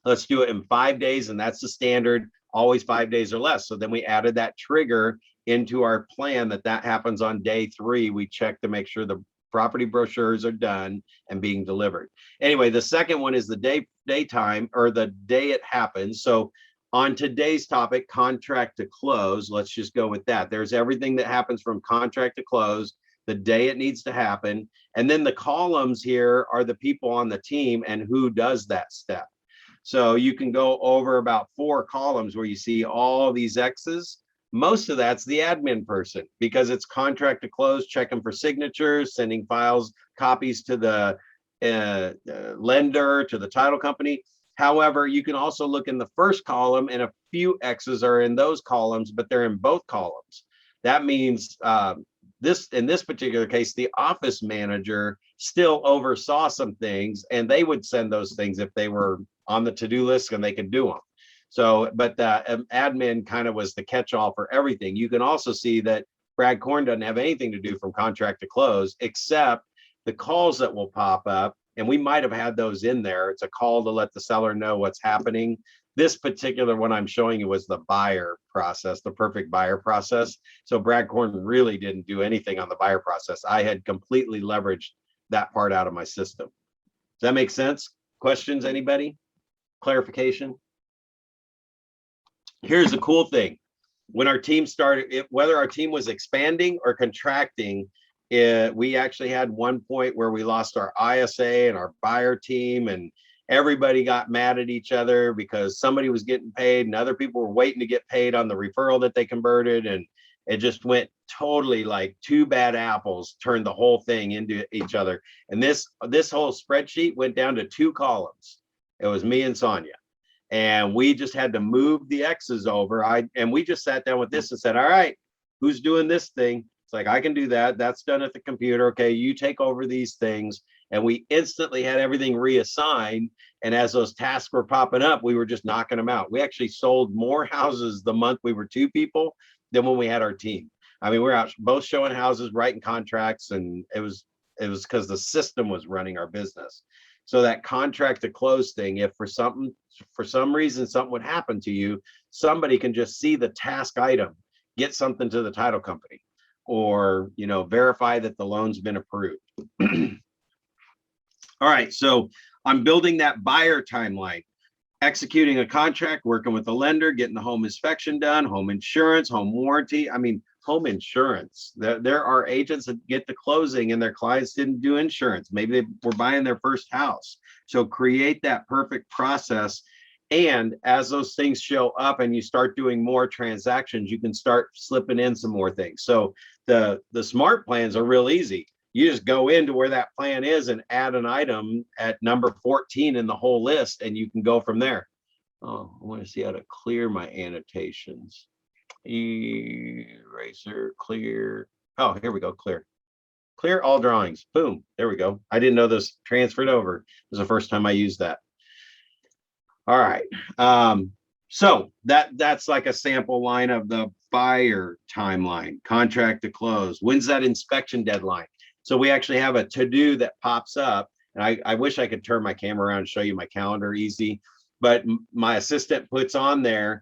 A: Let's do it in 5 days. And that's the standard, always 5 days or less. So then we added that trigger into our plan that happens on day 3. We check to make sure the property brochures are done and being delivered. Anyway, the second one is the daytime, or the day it happens. So on today's topic, contract to close, let's just go with that. There's everything that happens from contract to close, the day it needs to happen. And then the columns here are the people on the team and who does that step. So you can go over about 4 columns where you see all these X's. Most of that's the admin person because it's contract to close, checking for signatures, sending files, copies to the lender, to the title company. However, you can also look in the first column and a few X's are in those columns, but they're in both columns. That means in this particular case, the office manager still oversaw some things and they would send those things if they were on the to-do list and they could do them. So, but the admin kind of was the catch-all for everything. You can also see that Brad Korn doesn't have anything to do from contract to close, except the calls that will pop up. And we might have had those in there. It's a call to let the seller know what's happening. This particular one I'm showing you was the buyer process, the perfect buyer process. So Brad Korn really didn't do anything on the buyer process. I had completely leveraged that part out of my system. Does that make sense? Questions, anybody? Clarification? Here's the cool thing. When our team started, whether our team was expanding or contracting, we actually had one point where we lost our ISA and our buyer team, and everybody got mad at each other because somebody was getting paid and other people were waiting to get paid on the referral that they converted. And it just went totally like 2 bad apples turned the whole thing into each other. And this whole spreadsheet went down to 2 columns. It was me and Sonia. And we just had to move the X's over. And we just sat down with this and said, all right, who's doing this thing? It's like, I can do that. That's done at the computer. Okay, you take over these things. And we instantly had everything reassigned. And as those tasks were popping up, we were just knocking them out. We actually sold more houses the month we were 2 people than when we had our team. I mean, we're out both showing houses, writing contracts, and it was because the system was running our business. So that contract to close thing, if for some reason something would happen to you, somebody can just see the task item, get something to the title company, or verify that the loan's been approved. All right, so I'm building that buyer timeline, executing a contract, working with the lender, getting the home inspection done, home insurance, home warranty. I mean, home insurance. There are agents that get to closing and their clients didn't do insurance. Maybe they were buying their first house. So create that perfect process. And as those things show up and you start doing more transactions, you can start slipping in some more things. So the smart plans are real easy. You just go into where that plan is and add an item at number 14 in the whole list, and you can go from there. Oh, I want to see how to clear my annotations. Eraser, clear. Oh, here we go, clear. Clear all drawings. Boom, there we go. I didn't know this transferred over. It was the first time I used that. All right. So that's like a sample line of the buyer timeline, contract to close. When's that inspection deadline? So we actually have a to-do that pops up. And I wish I could turn my camera around and show you my calendar easy, but my assistant puts on there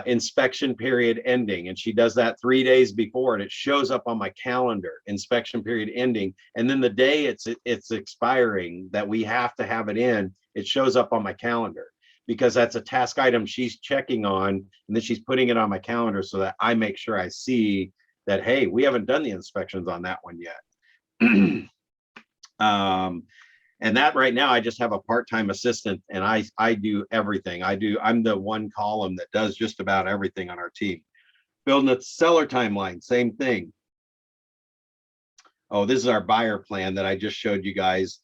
A: inspection period ending, and she does that 3 days before, and it shows up on my calendar, inspection period ending. And then the day it's expiring that we have to have it in, it shows up on my calendar, because that's a task item she's checking on, and then she's putting it on my calendar so that I make sure I see that, hey, we haven't done the inspections on that one yet. And that right now, I just have a part-time assistant, and I do everything. I'm the one column that does just about everything on our team. Building a seller timeline, same thing. Oh, this is our buyer plan that I just showed you guys.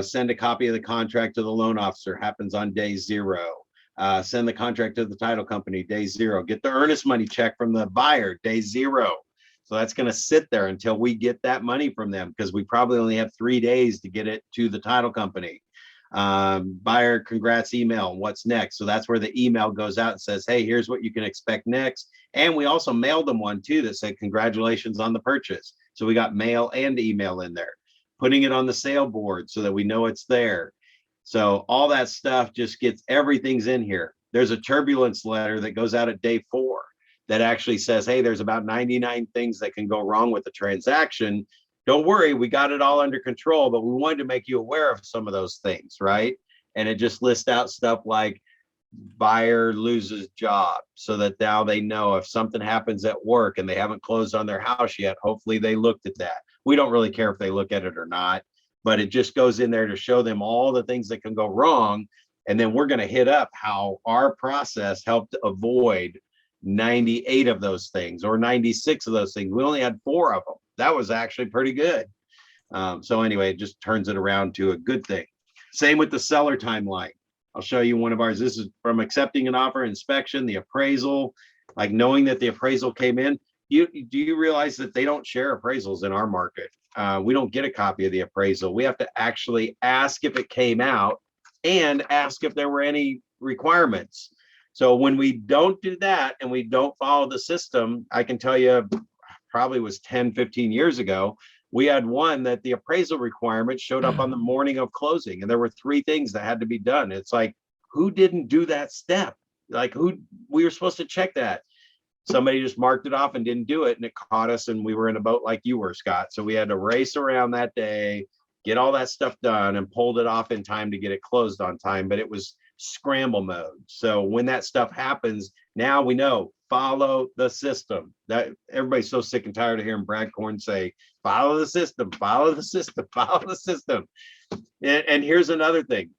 A: Send a copy of the contract to the loan officer, happens on day 0. Send the contract to the title company, day 0. Get the earnest money check from the buyer, day 0. So that's going to sit there until we get that money from them, because we probably only have 3 days to get it to the title company. Buyer congrats email, what's next? So that's where the email goes out and says, hey, here's what you can expect next. And we also mailed them one too that said congratulations on the purchase. So we got mail and email in there. Putting it on the sale board so that we know it's there. So all that stuff just gets, everything's in here. There's a turbulence letter that goes out at day 4 that actually says, hey, there's about 99 things that can go wrong with the transaction. Don't worry, we got it all under control, but we wanted to make you aware of some of those things, right? And it just lists out stuff like buyer loses job, so that now they know if something happens at work and they haven't closed on their house yet, hopefully they looked at that. We don't really care if they look at it or not, but it just goes in there to show them all the things that can go wrong. And then we're going to hit up how our process helped avoid 98 of those things or 96 of those things. We only had 4 of them. That was actually pretty good. So anyway, it just turns it around to a good thing. Same with the seller timeline. I'll show you one of ours. This is from accepting an offer, inspection, the appraisal, like knowing that the appraisal came in. Do you realize that they don't share appraisals in our market? We don't get a copy of the appraisal. We have to actually ask if it came out and ask if there were any requirements. So when we don't do that and we don't follow the system, I can tell you probably was 10, 15 years ago, we had one that the appraisal requirement showed up on the morning of closing, and there were 3 things that had to be done. It's like, who didn't do that step? Like, we were supposed to check that. Somebody just marked it off and didn't do it, and it caught us, and we were in a boat like you were, Scott. So we had to race around that day, get all that stuff done, and pulled it off in time to get it closed on time. But it was scramble mode. So when that stuff happens, now we know, follow the system. That everybody's so sick and tired of hearing Brad Korn say, follow the system, follow the system, follow the system. And here's another thing.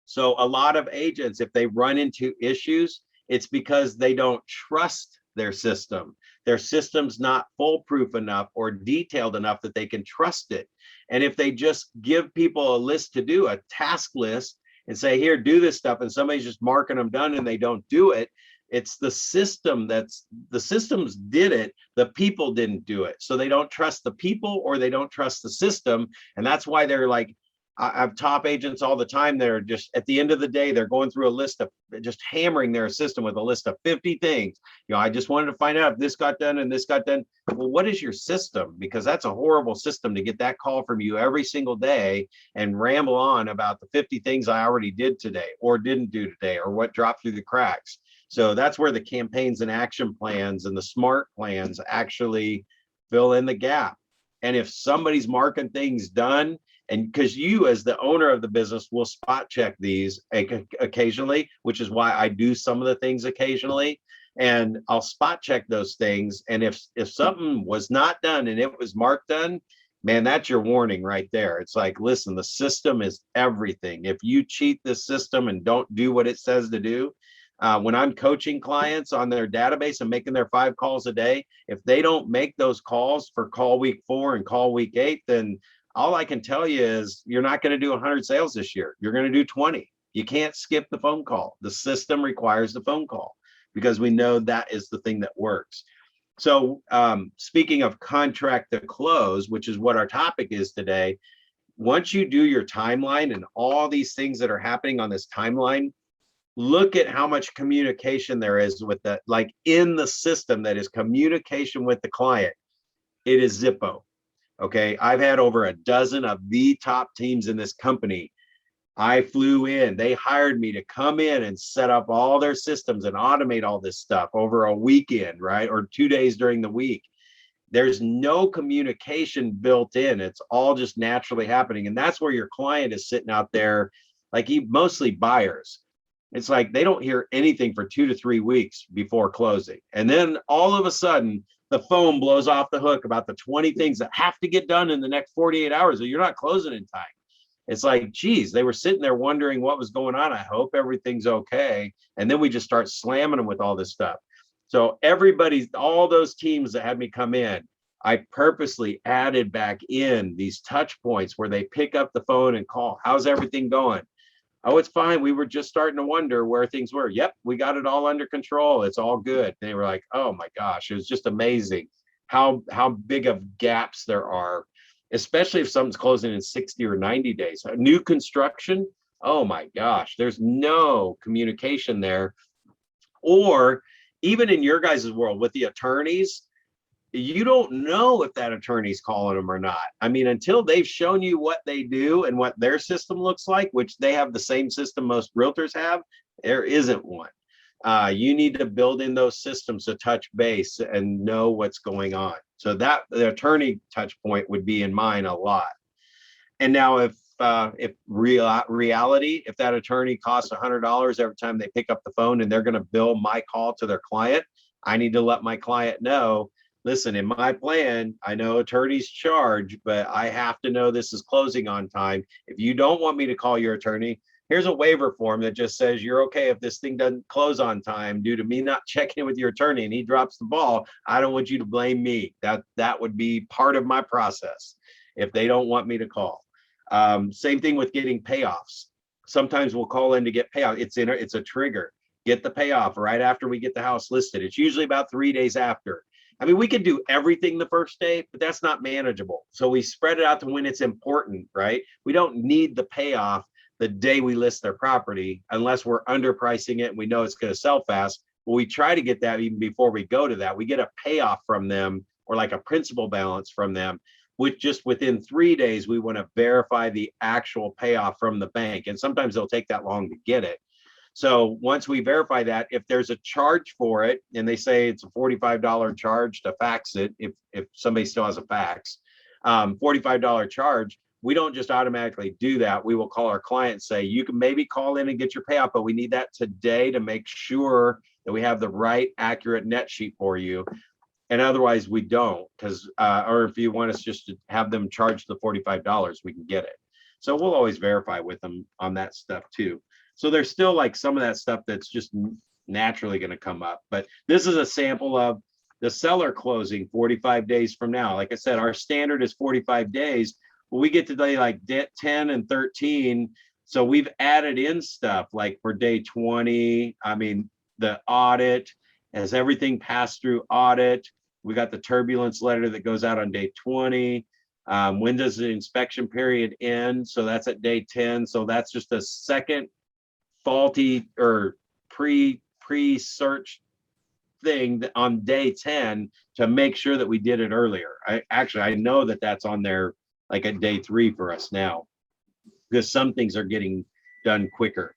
A: So a lot of agents, if they run into issues, it's because they don't trust their system. Their system's not foolproof enough or detailed enough that they can trust it. And if they just give people a list to do, a task list, and say, here, do this stuff, and somebody's just marking them done and they don't do it, it's the system the systems did it, the people didn't do it. So they don't trust the people or they don't trust the system. And that's why they're like, I have top agents all the time. They're just, at the end of the day, they're going through a list of, just hammering their system with a list of 50 things. You know, I just wanted to find out if this got done and this got done. Well, what is your system? Because that's a horrible system to get that call from you every single day and ramble on about the 50 things I already did today or didn't do today or what dropped through the cracks. So that's where the campaigns and action plans and the SMART plans actually fill in the gap. And if somebody's marking things done, and because you as the owner of the business will spot check these occasionally, which is why I do some of the things occasionally, and I'll spot check those things. And if something was not done and it was marked done, man, that's your warning right there. It's like, listen, the system is everything. If you cheat the system and don't do what it says to do, when I'm coaching clients on their database and making their 5 calls a day, if they don't make those calls for call week 4 and call week 8, then all I can tell you is you're not going to do 100 sales this year. You're going to do 20. You can't skip the phone call. The system requires the phone call because we know that is the thing that works. So speaking of contract to close, which is what our topic is today, once you do your timeline and all these things that are happening on this timeline, look at how much communication there is with that, like in the system that is communication with the client. It is Zippo. Okay, I've had over a dozen of the top teams in this company. I flew in, they hired me to come in and set up all their systems and automate all this stuff over a weekend, right? Or 2 days during the week. There's no communication built in. It's all just naturally happening. And that's where your client is sitting out there, like mostly buyers. It's like they don't hear anything for 2 to 3 weeks before closing. And then all of a sudden, the phone blows off the hook about the 20 things that have to get done in the next 48 hours, or you're not closing in time. It's like, geez, they were sitting there wondering what was going on. I hope everything's okay. And then we just start slamming them with all this stuff. So all those teams that had me come in, I purposely added back in these touch points where they pick up the phone and call. How's everything going? Oh, it's fine. We were just starting to wonder where things were. Yep, we got it all under control. It's all good. They were like, oh my gosh, it was just amazing how big of gaps there are, especially if something's closing in 60 or 90 days. A new construction, oh my gosh, there's no communication there. Or even in your guys' world with the attorneys, you don't know if that attorney's calling them or not. I mean, until they've shown you what they do and what their system looks like, which they have the same system most realtors have, there isn't one. You need to build in those systems to touch base and know what's going on. So that the attorney touch point would be in mine a lot. And now if reality, if that attorney costs $100 every time they pick up the phone and they're going to bill my call to their client, I need to let my client know, listen, in my plan, I know attorneys charge, but I have to know this is closing on time. If you don't want me to call your attorney, here's a waiver form that just says you're okay if this thing doesn't close on time due to me not checking in with your attorney and he drops the ball. I don't want you to blame me. That would be part of my process if they don't want me to call. Same thing with getting payoffs. Sometimes we'll call in to get payoff. It's a trigger. Get the payoff right after we get the house listed. It's usually about 3 days after. I mean, we can do everything the first day, but that's not manageable. So we spread it out to when it's important, right? We don't need the payoff the day we list their property unless we're underpricing it and we know it's going to sell fast. Well, we try to get that even before we go to that. We get a payoff from them or like a principal balance from them, which just within 3 days, we want to verify the actual payoff from the bank. And sometimes it'll take that long to get it. So once we verify that, if there's a charge for it, and they say it's a $45 charge to fax it, if somebody still has a fax, $45 charge, we don't just automatically do that. We will call our client and say, you can maybe call in and get your payoff, but we need that today to make sure that we have the right accurate net sheet for you. And otherwise we don't, because or if you want us just to have them charge the $45, we can get it. So we'll always verify with them on that stuff too. So there's still like some of that stuff that's just naturally going to come up. But this is a sample of the seller closing 45 days from now. Like I said, our standard is 45 days. But we get to day like 10 and 13. So we've added in stuff like for day 20. I mean, the audit, has everything passed through audit? We got the turbulence letter that goes out on day 20. When does the inspection period end? So that's at day 10. So that's just a second faulty or pre-search thing on day 10 to make sure that we did it earlier. I know that that's on there like at day 3 for us now, because some things are getting done quicker.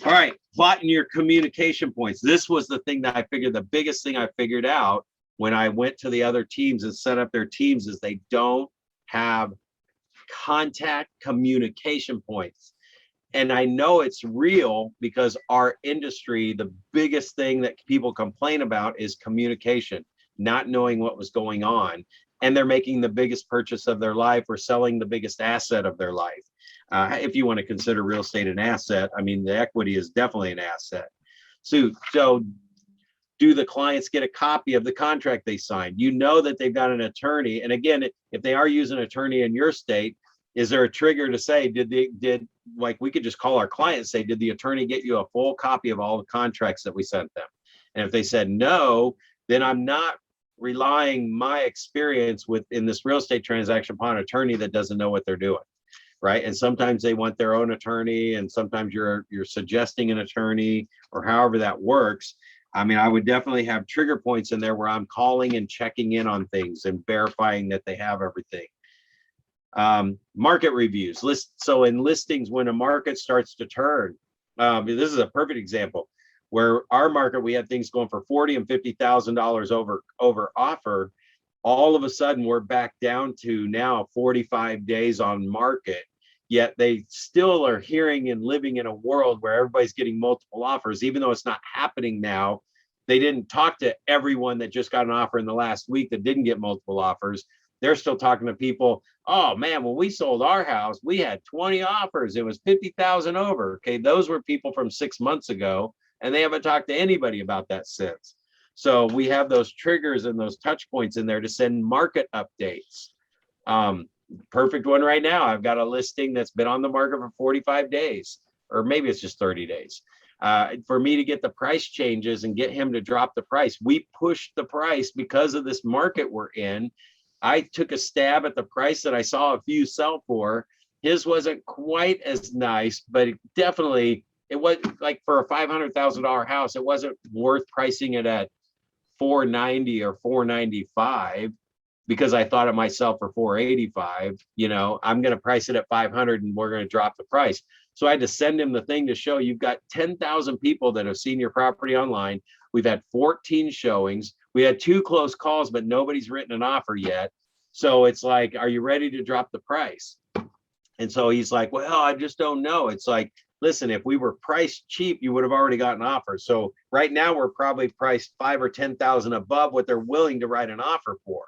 A: All right, plotting your communication points. This was the thing that I figured, the biggest thing I figured out when I went to the other teams and set up their teams is they don't have contact communication points. And I know it's real because our industry, the biggest thing that people complain about is communication, not knowing what was going on. And they're making the biggest purchase of their life or selling the biggest asset of their life. If you want to consider real estate an asset, I mean, the equity is definitely an asset. So do the clients get a copy of the contract they signed? You know that they've got an attorney. And again, if they are using an attorney in your state, is there a trigger to say, like we could just call our client and say, did the attorney get you a full copy of all the contracts that we sent them? And if they said no, then I'm not relying my experience in this real estate transaction upon an attorney that doesn't know what they're doing, right? And sometimes they want their own attorney, and sometimes you're suggesting an attorney, or however that works. I mean, I would definitely have trigger points in there where I'm calling and checking in on things and verifying that they have everything. Market reviews. So in listings, when a market starts to turn, this is a perfect example where our market, we had things going for $40,000 and $50,000 over offer. All of a sudden, we're back down to now 45 days on market. Yet they still are hearing and living in a world where everybody's getting multiple offers, even though it's not happening now. They didn't talk to everyone that just got an offer in the last week that didn't get multiple offers. They're still talking to people. Oh man, when we sold our house, we had 20 offers. It was 50,000 over. Okay, those were people from 6 months ago, and they haven't talked to anybody about that since. So we have those triggers and those touch points in there to send market updates. Perfect one right now. I've got a listing that's been on the market for 45 days, or maybe it's just 30 days. For me to get the price changes and get him to drop the price, we pushed the price because of this market we're in. I took a stab at the price that I saw a few sell for. His wasn't quite as nice, but it was like for a $500,000 house, it wasn't worth pricing it at 490 or 495 because I thought it might sell for 485. I'm going to price it at 500 and we're going to drop the price. So I had to send him the thing to show you've got 10,000 people that have seen your property online. We've had 14 showings. We had 2 close calls, but nobody's written an offer yet. So it's like, are you ready to drop the price? And so he's like, well, I just don't know. It's like, listen, if we were priced cheap, you would have already gotten an offer. So right now we're probably priced 5 or 10,000 above what they're willing to write an offer for.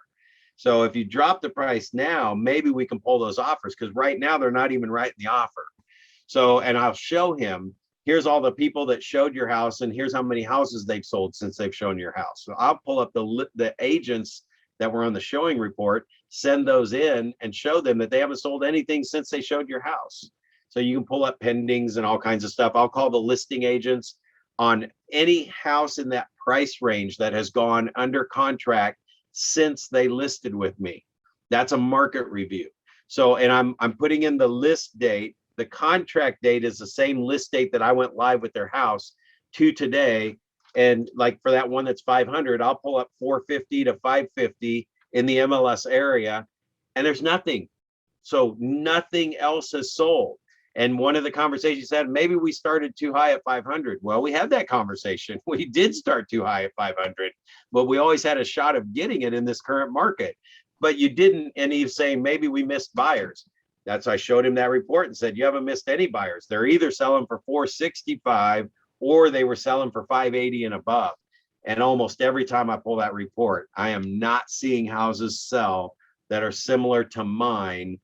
A: So if you drop the price now, maybe we can pull those offers, because right now they're not even writing the offer. So, and I'll show him, here's all the people that showed your house, and here's how many houses they've sold since they've shown your house. So I'll pull up the agents that were on the showing report, send those in and show them that they haven't sold anything since they showed your house. So you can pull up pendings and all kinds of stuff. I'll call the listing agents on any house in that price range that has gone under contract since they listed with me. That's a market review. So, and I'm putting in the list date. The contract date is the same list date that I went live with their house to today. And like for that one that's 500, I'll pull up 450 to 550 in the MLS area, and there's nothing. So nothing else has sold. And one of the conversations said, maybe we started too high at 500. Well, we had that conversation. We did start too high at 500, but we always had a shot of getting it in this current market. But you didn't. And he's saying, maybe we missed buyers. That's why I showed him that report and said, you haven't missed any buyers. They're either selling for 465 or they were selling for 580 and above. And almost every time I pull that report, I am not seeing houses sell that are similar to mine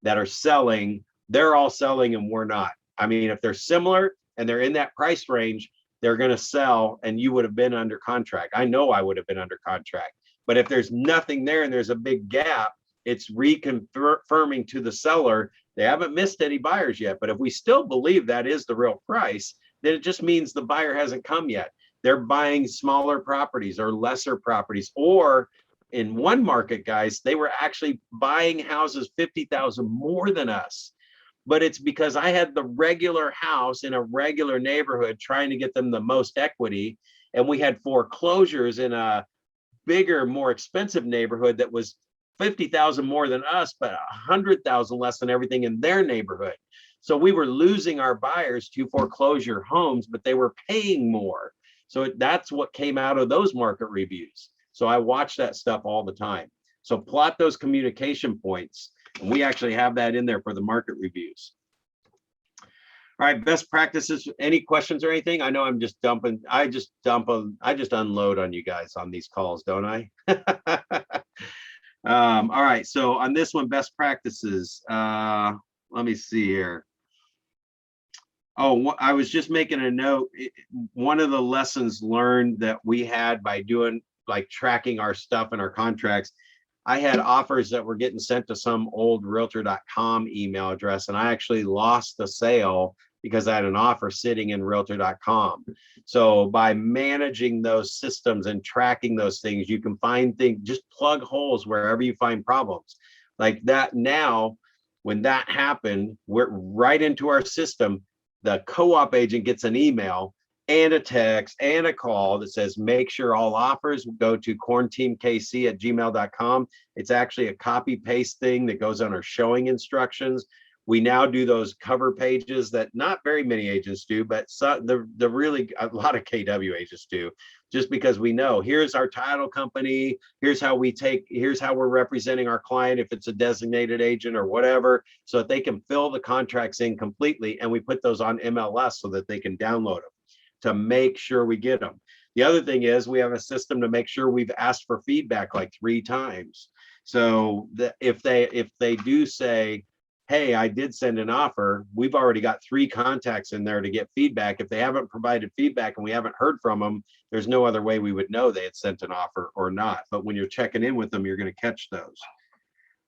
A: that are selling. They're all selling and we're not. I mean, if they're similar and they're in that price range, they're going to sell and you would have been under contract. I know I would have been under contract. But if there's nothing there and there's a big gap, it's reconfirming to the seller they haven't missed any buyers yet. But if we still believe that is the real price, then it just means the buyer hasn't come yet. They're buying smaller properties or lesser properties, or in one market, guys, they were actually buying houses 50,000 more than us. But it's because I had the regular house in a regular neighborhood trying to get them the most equity. And we had foreclosures in a bigger, more expensive neighborhood that was 50,000 more than us, but 100,000 less than everything in their neighborhood. So we were losing our buyers to foreclosure homes, but they were paying more. So that's what came out of those market reviews. So I watch that stuff all the time. So plot those communication points. And we actually have that in there for the market reviews. All right, best practices. Any questions or anything? I know I'm just dumping. I just unload on you guys on these calls, don't I? All right, so on this one, best practices. Let me see here. Oh, I was just making a note. One of the lessons learned that we had by doing like tracking our stuff and our contracts, I had offers that were getting sent to some old realtor.com email address, and I actually lost the sale because I had an offer sitting in realtor.com. So by managing those systems and tracking those things, you can find things, just plug holes wherever you find problems. Like that now, when that happened, we're right into our system. The co-op agent gets an email and a text and a call that says, make sure all offers go to cornteamkc@gmail.com. It's actually a copy paste thing that goes on our showing instructions. We now do those cover pages that not very many agents do, but the really a lot of KW agents do, just because we know here's our title company, here's how we're representing our client if it's a designated agent or whatever, so that they can fill the contracts in completely, and we put those on MLS so that they can download them to make sure we get them. The other thing is we have a system to make sure we've asked for feedback like 3 times. So if they do say, hey, I did send an offer, we've already got 3 contacts in there to get feedback. If they haven't provided feedback and we haven't heard from them, there's no other way we would know they had sent an offer or not. But when you're checking in with them, you're going to catch those.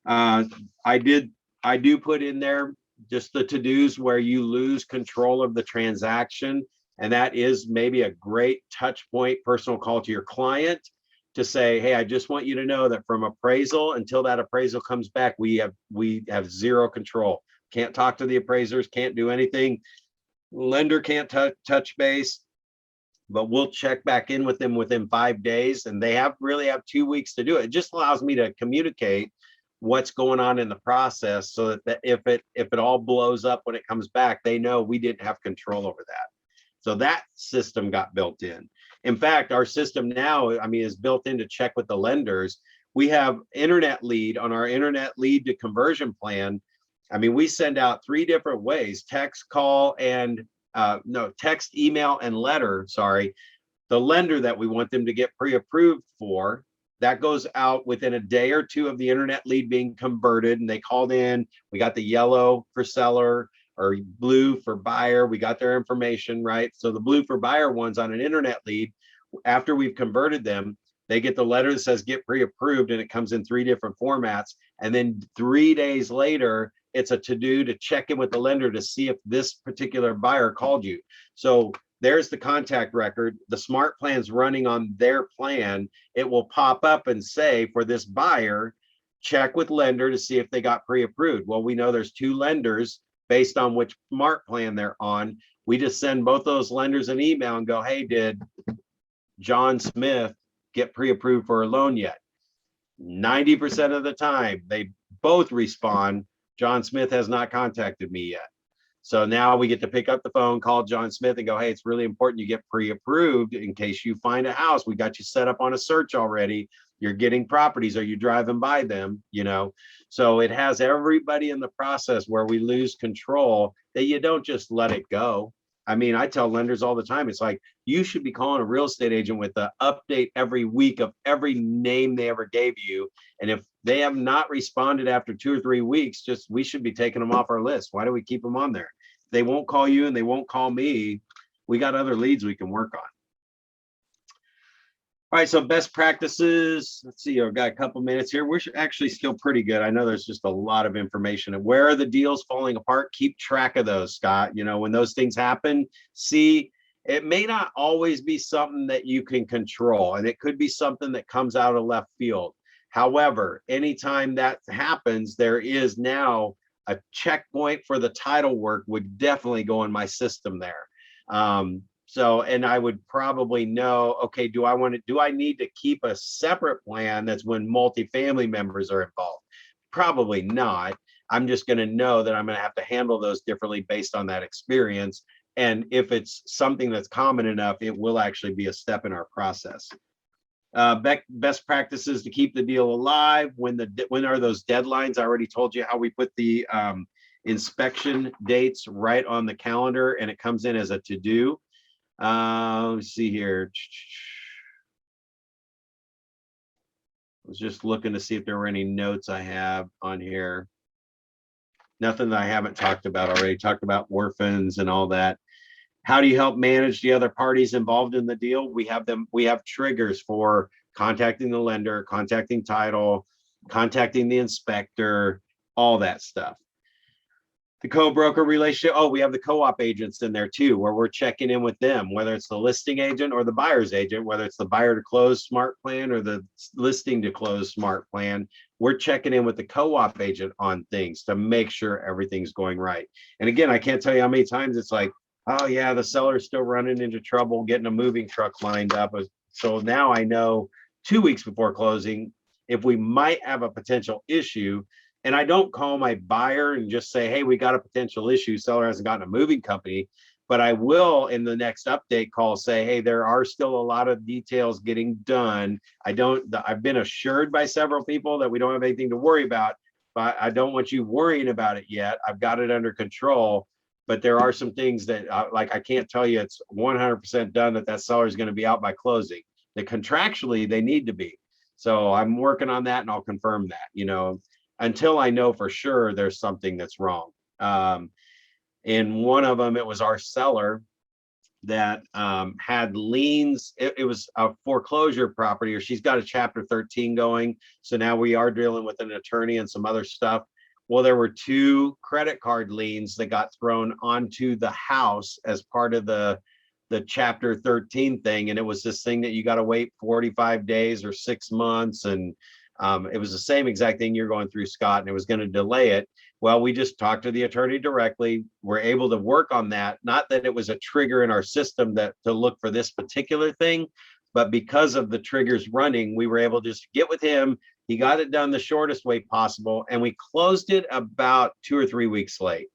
A: I do put in there just the to-dos where you lose control of the transaction. And that is maybe a great touch point personal call to your client to say, hey, I just want you to know that from appraisal until that appraisal comes back, we have 0 control. Can't talk to the appraisers, can't do anything. Lender can't touch base, but we'll check back in with them within 5 days. And they really have 2 weeks to do it. It just allows me to communicate what's going on in the process so that if it all blows up when it comes back, they know we didn't have control over that. So that system got built in. In fact, our system now, is built in to check with the lenders. We have internet lead on our internet lead to conversion plan. We send out 3 different ways: text, call, and text, email, and letter. Sorry, the lender that we want them to get pre-approved for. That goes out within a day or 2 of the internet lead being converted, and they called in. We got the yellow for seller or blue for buyer. We got their information, right? So the blue for buyer ones on an internet lead, after we've converted them, they get the letter that says get pre-approved, and it comes in 3 different formats. And then 3 days later, it's a to-do to check in with the lender to see if this particular buyer called you. So there's the contact record. The smart plan's running on their plan. It will pop up and say, for this buyer, check with lender to see if they got pre-approved. Well, we know there's 2 lenders based on which smart plan they're on. We just send both those lenders an email and go, hey, did John Smith get pre-approved for a loan yet? 90% of the time, they both respond, John Smith has not contacted me yet. So now we get to pick up the phone, call John Smith and go, hey, it's really important you get pre-approved in case you find a house. We got you set up on a search already. You're getting properties. Are you driving by them? So it has everybody in the process where we lose control, that you don't just let it go. I tell lenders all the time, it's like, you should be calling a real estate agent with the update every week of every name they ever gave you. And if they have not responded after 2 or 3 weeks, we should be taking them off our list. Why do we keep them on there? If they won't call you and they won't call me, we got other leads we can work on. All right, so best practices. Let's see, I've got a couple minutes here. We're actually still pretty good. I know there's just a lot of information. And where are the deals falling apart? Keep track of those, Scott. When those things happen, see, it may not always be something that you can control, and it could be something that comes out of left field. However, anytime that happens, there is now a checkpoint for the title work would definitely go in my system there. And I would probably know, okay, do I need to keep a separate plan that's when multifamily members are involved? Probably not. I'm just going to know that I'm going to have to handle those differently based on that experience. And if it's something that's common enough, it will actually be a step in our process. Best practices to keep the deal alive. When are those deadlines? I already told you how we put the inspection dates right on the calendar, and it comes in as a to-do. Let's see here. I was just looking to see if there were any notes I have on here. Nothing that I haven't talked about already. Talked about orphans and all that. How do you help manage the other parties involved in the deal? We have triggers for contacting the lender, contacting title, contacting the inspector, all that stuff. The co-broker relationship. Oh, we have the co-op agents in there too, where we're checking in with them, whether it's the listing agent or the buyer's agent, whether it's the buyer to close smart plan or the listing to close smart plan. We're checking in with the co-op agent on things to make sure everything's going right. And again, I can't tell you how many times it's like, oh yeah, the seller's still running into trouble getting a moving truck lined up. So now I know 2 weeks before closing if we might have a potential issue. And I don't call my buyer and just say, hey, we got a potential issue. Seller hasn't gotten a moving company. But I will, in the next update call, say, hey, there are still a lot of details getting done. I've been assured by several people that we don't have anything to worry about, but I don't want you worrying about it yet. I've got it under control. but there are some things that like I can't tell you it's 100% done that seller is going to be out by closing. That contractually they need to be. So I'm working on that, and I'll confirm that. Until I know for sure there's something that's wrong. In one of them, it was our seller that had liens. It was a foreclosure property, or she's got a chapter 13 going. So now we are dealing with an attorney and some other stuff. Well, there were 2 credit card liens that got thrown onto the house as part of the chapter 13 thing. And it was this thing that you got to wait 45 days or 6 months. And it was the same exact thing you're going through, Scott, and it was going to delay it. Well, we just talked to the attorney directly. We're able to work on that. Not that it was a trigger in our system that to look for this particular thing, but because of the triggers running, we were able to just get with him. He got it done the shortest way possible, and we closed it about 2 or 3 weeks late.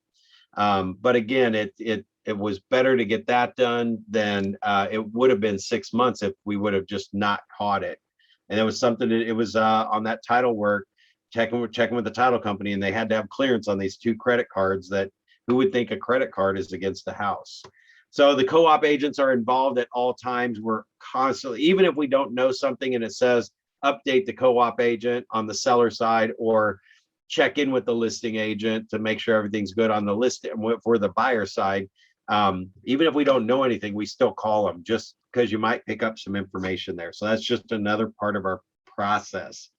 A: But again, it was better to get that done than it would have been 6 months if we would have just not caught it. And it was something that it was on that title work, checking with the title company, and they had to have clearance on these 2 credit cards that who would think a credit card is against the house. So the co-op agents are involved at all times. We're constantly, even if we don't know something and it says update the co-op agent on the seller side, or check in with the listing agent to make sure everything's good on the list for the buyer side. Even if we don't know anything, we still call them just because you might pick up some information there. So that's just another part of our process.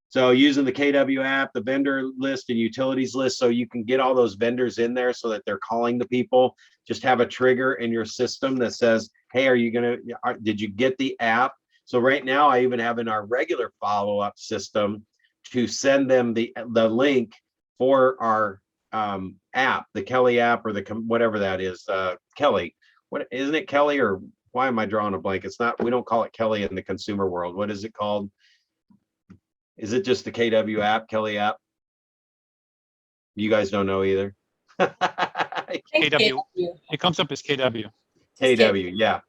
A: So using the KW app, the vendor list and utilities list, so you can get all those vendors in there so that they're calling the people. Just have a trigger in your system that says, hey, did you get the app? So right now I even have in our regular follow-up system to send them the link for our app, the Kelly app, or whatever that is, Kelly. What isn't it, Kelly? Or why am I drawing a blank? It's not. We don't call it Kelly in the consumer world. What is it called? Is it just the KW app, Kelly app? You guys don't know either.
B: KW. It comes up as KW.
A: KW, yeah.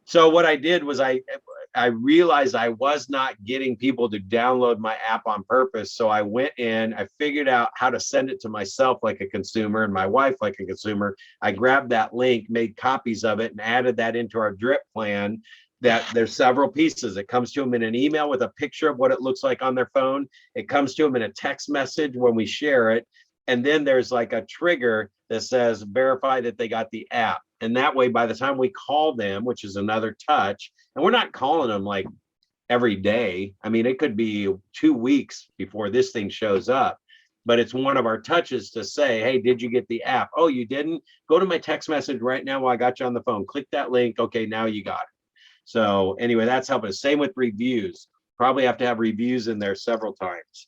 A: So what I did was I realized I was not getting people to download my app on purpose. So I went in, I figured out how to send it to myself like a consumer and my wife like a consumer. I grabbed that link, made copies of it, and added that into our drip plan. That there's several pieces. It comes to them in an email with a picture of what it looks like on their phone. It comes to them in a text message when we share it. And then there's like a trigger that says verify that they got the app. And that way, by the time we call them, which is another touch, and we're not calling them like every day. I mean, it could be 2 weeks before this thing shows up, but it's one of our touches to say, hey, did you get the app? Oh, you didn't? Go to my text message right now while I got you on the phone. Click that link. Okay, now you got it. So anyway, that's helping us. Same with reviews. Probably have to have reviews in there several times.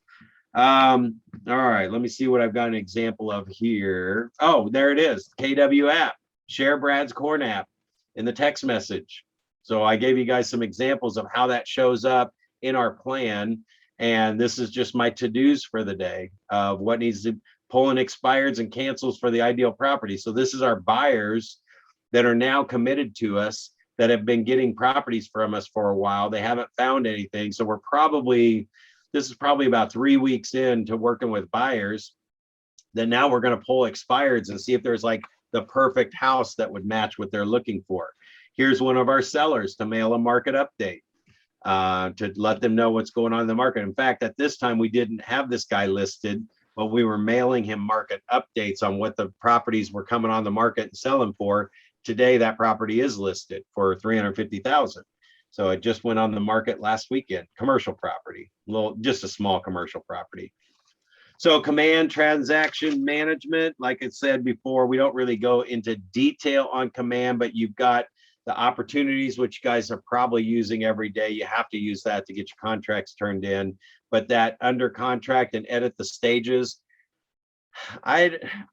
A: All right, let me see what I've got an example of here. Oh, there it is. KW app. Share Brad's Korn app in the text message. So I gave you guys some examples of how that shows up in our plan. And this is just my to-dos for the day of what needs to pull in expireds and cancels for the ideal property. So this is our buyers that are now committed to us, that have been getting properties from us for a while. They haven't found anything. So this is probably about 3 weeks into working with buyers. Then now we're going to pull expireds and see if there's like the perfect house that would match what they're looking for. Here's one of our sellers to mail a market update to let them know what's going on in the market. In fact, at this time, we didn't have this guy listed, but we were mailing him market updates on what the properties were coming on the market and selling for. Today, that property is listed for $350,000. So it just went on the market last weekend. Commercial property, just a small commercial property. So command transaction management, like I said before, we don't really go into detail on command, but you've got the opportunities, which you guys are probably using every day. You have to use that to get your contracts turned in. But that under contract and edit the stages,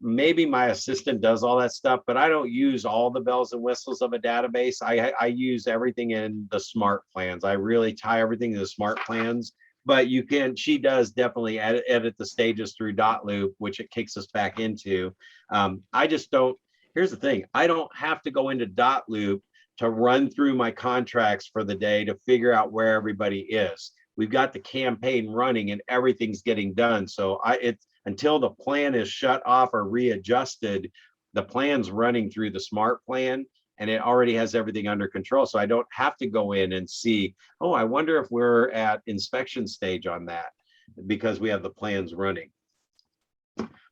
A: maybe my assistant does all that stuff, but I don't use all the bells and whistles of a database. I use everything in the smart plans. I really tie everything to the smart plans, but she does definitely edit the stages through dot loop, which it kicks us back into. I just don't, here's the thing. I don't have to go into dot loop to run through my contracts for the day to figure out where everybody is. We've got the campaign running and everything's getting done. So until the plan is shut off or readjusted, the plan's running through the smart plan, and it already has everything under control. So I don't have to go in and see, oh, I wonder if we're at inspection stage on that, because we have the plans running.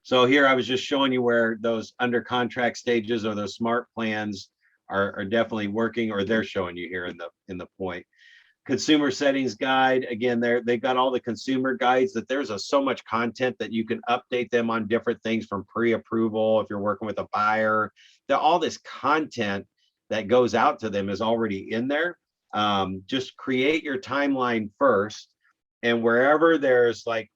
A: So here I was just showing you where those under contract stages or those smart plans are definitely working, or they're showing you here in the point. Consumer settings guide, again, they've got all the consumer guides, that there's so much content that you can update them on different things, from pre-approval if you're working with a buyer. All this content that goes out to them is already in there. Just create your timeline first, and wherever there's like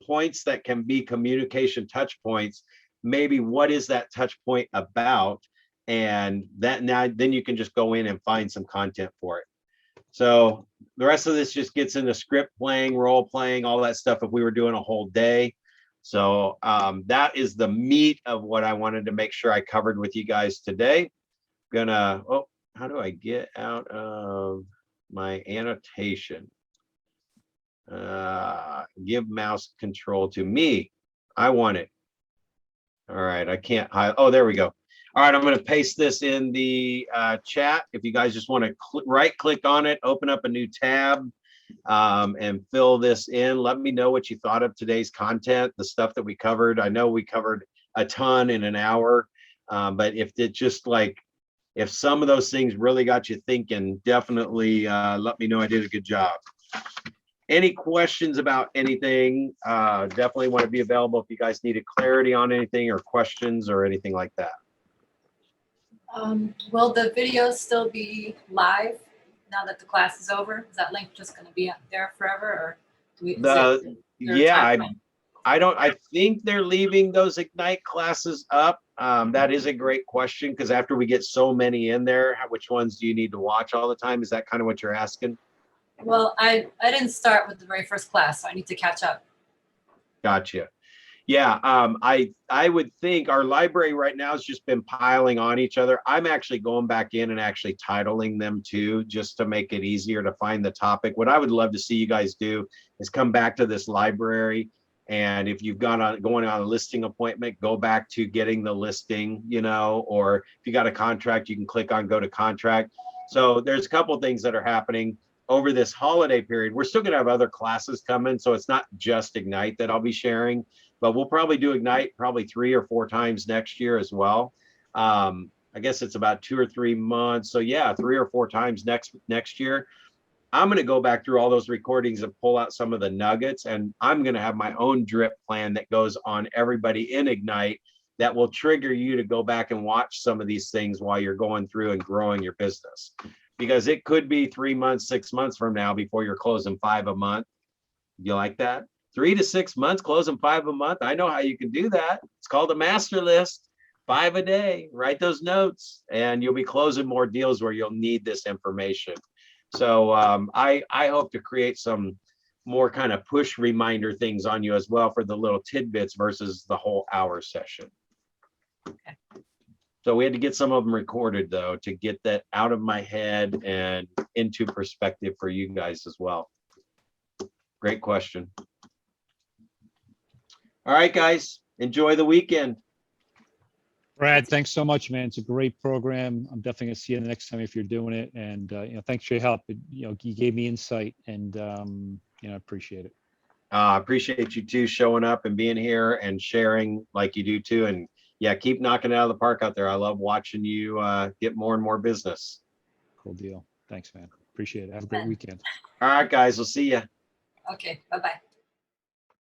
A: points that can be communication touch points, maybe what is that touch point about, and that now then you can just go in and find some content for it. So the rest of this just gets into script playing, role playing, all that stuff if we were doing a whole day. So that is the meat of what I wanted to make sure I covered with you guys today. Oh, how do I get out of my annotation? Give mouse control to me. I want it. All right, I can't hide. Oh, there we go. All right, I'm going to paste this in the chat. If you guys just want to right click on it, open up a new tab, and fill this in. Let me know what you thought of today's content, the stuff that we covered. I know we covered a ton in an hour, but if it just like, if some of those things really got you thinking, definitely let me know I did a good job. Any questions about anything? Definitely want to be available if you guys needed clarity on anything or questions or anything like that.
C: Will the video still be live now that the class is over? Is that link just going to be up there forever, or do we?
A: I think they're leaving those Ignite classes up. That is a great question, because after we get so many in there, which ones do you need to watch all the time? Is that kind of what you're asking?
C: Well, I didn't start with the very first class, so I need to catch up.
A: Gotcha. Yeah, I would think our library right now has just been piling on each other. I'm actually going back in and actually titling them too, just to make it easier to find the topic. What I would love to see you guys do is come back to this library, and if you've going on a listing appointment, go back to getting the listing, or if you got a contract, you can click on go to contract. So there's a couple of things that are happening over this holiday period. We're still going to have other classes coming, so it's not just Ignite that I'll be sharing, but we'll probably do Ignite probably 3 or 4 times next year as well. I guess it's about 2 or 3 months. So yeah, 3 or 4 times next year. I'm going to go back through all those recordings and pull out some of the nuggets, and I'm going to have my own drip plan that goes on everybody in Ignite that will trigger you to go back and watch some of these things while you're going through and growing your business. Because it could be 3 months, 6 months from now before you're closing 5 a month. You like that? 3 to 6 months, closing 5 a month. I know how you can do that. It's called a master list. 5 a day. Write those notes, and you'll be closing more deals where you'll need this information. So I hope to create some more kind of push reminder things on you as well for the little tidbits versus the whole hour session.
C: Okay.
A: So we had to get some of them recorded, though, to get that out of my head and into perspective for you guys as well. Great question. All right, guys, enjoy the weekend.
B: Brad, thanks so much, man. It's a great program. I'm definitely gonna see you the next time if you're doing it. And thanks for your help. You gave me insight, and I appreciate it.
A: I appreciate you too showing up and being here and sharing like you do too. And yeah, keep knocking it out of the park out there. I love watching you get more and more business.
B: Cool deal. Thanks, man. Appreciate it. Have a great weekend.
A: All right, guys. We'll see you.
C: Okay. Bye-bye.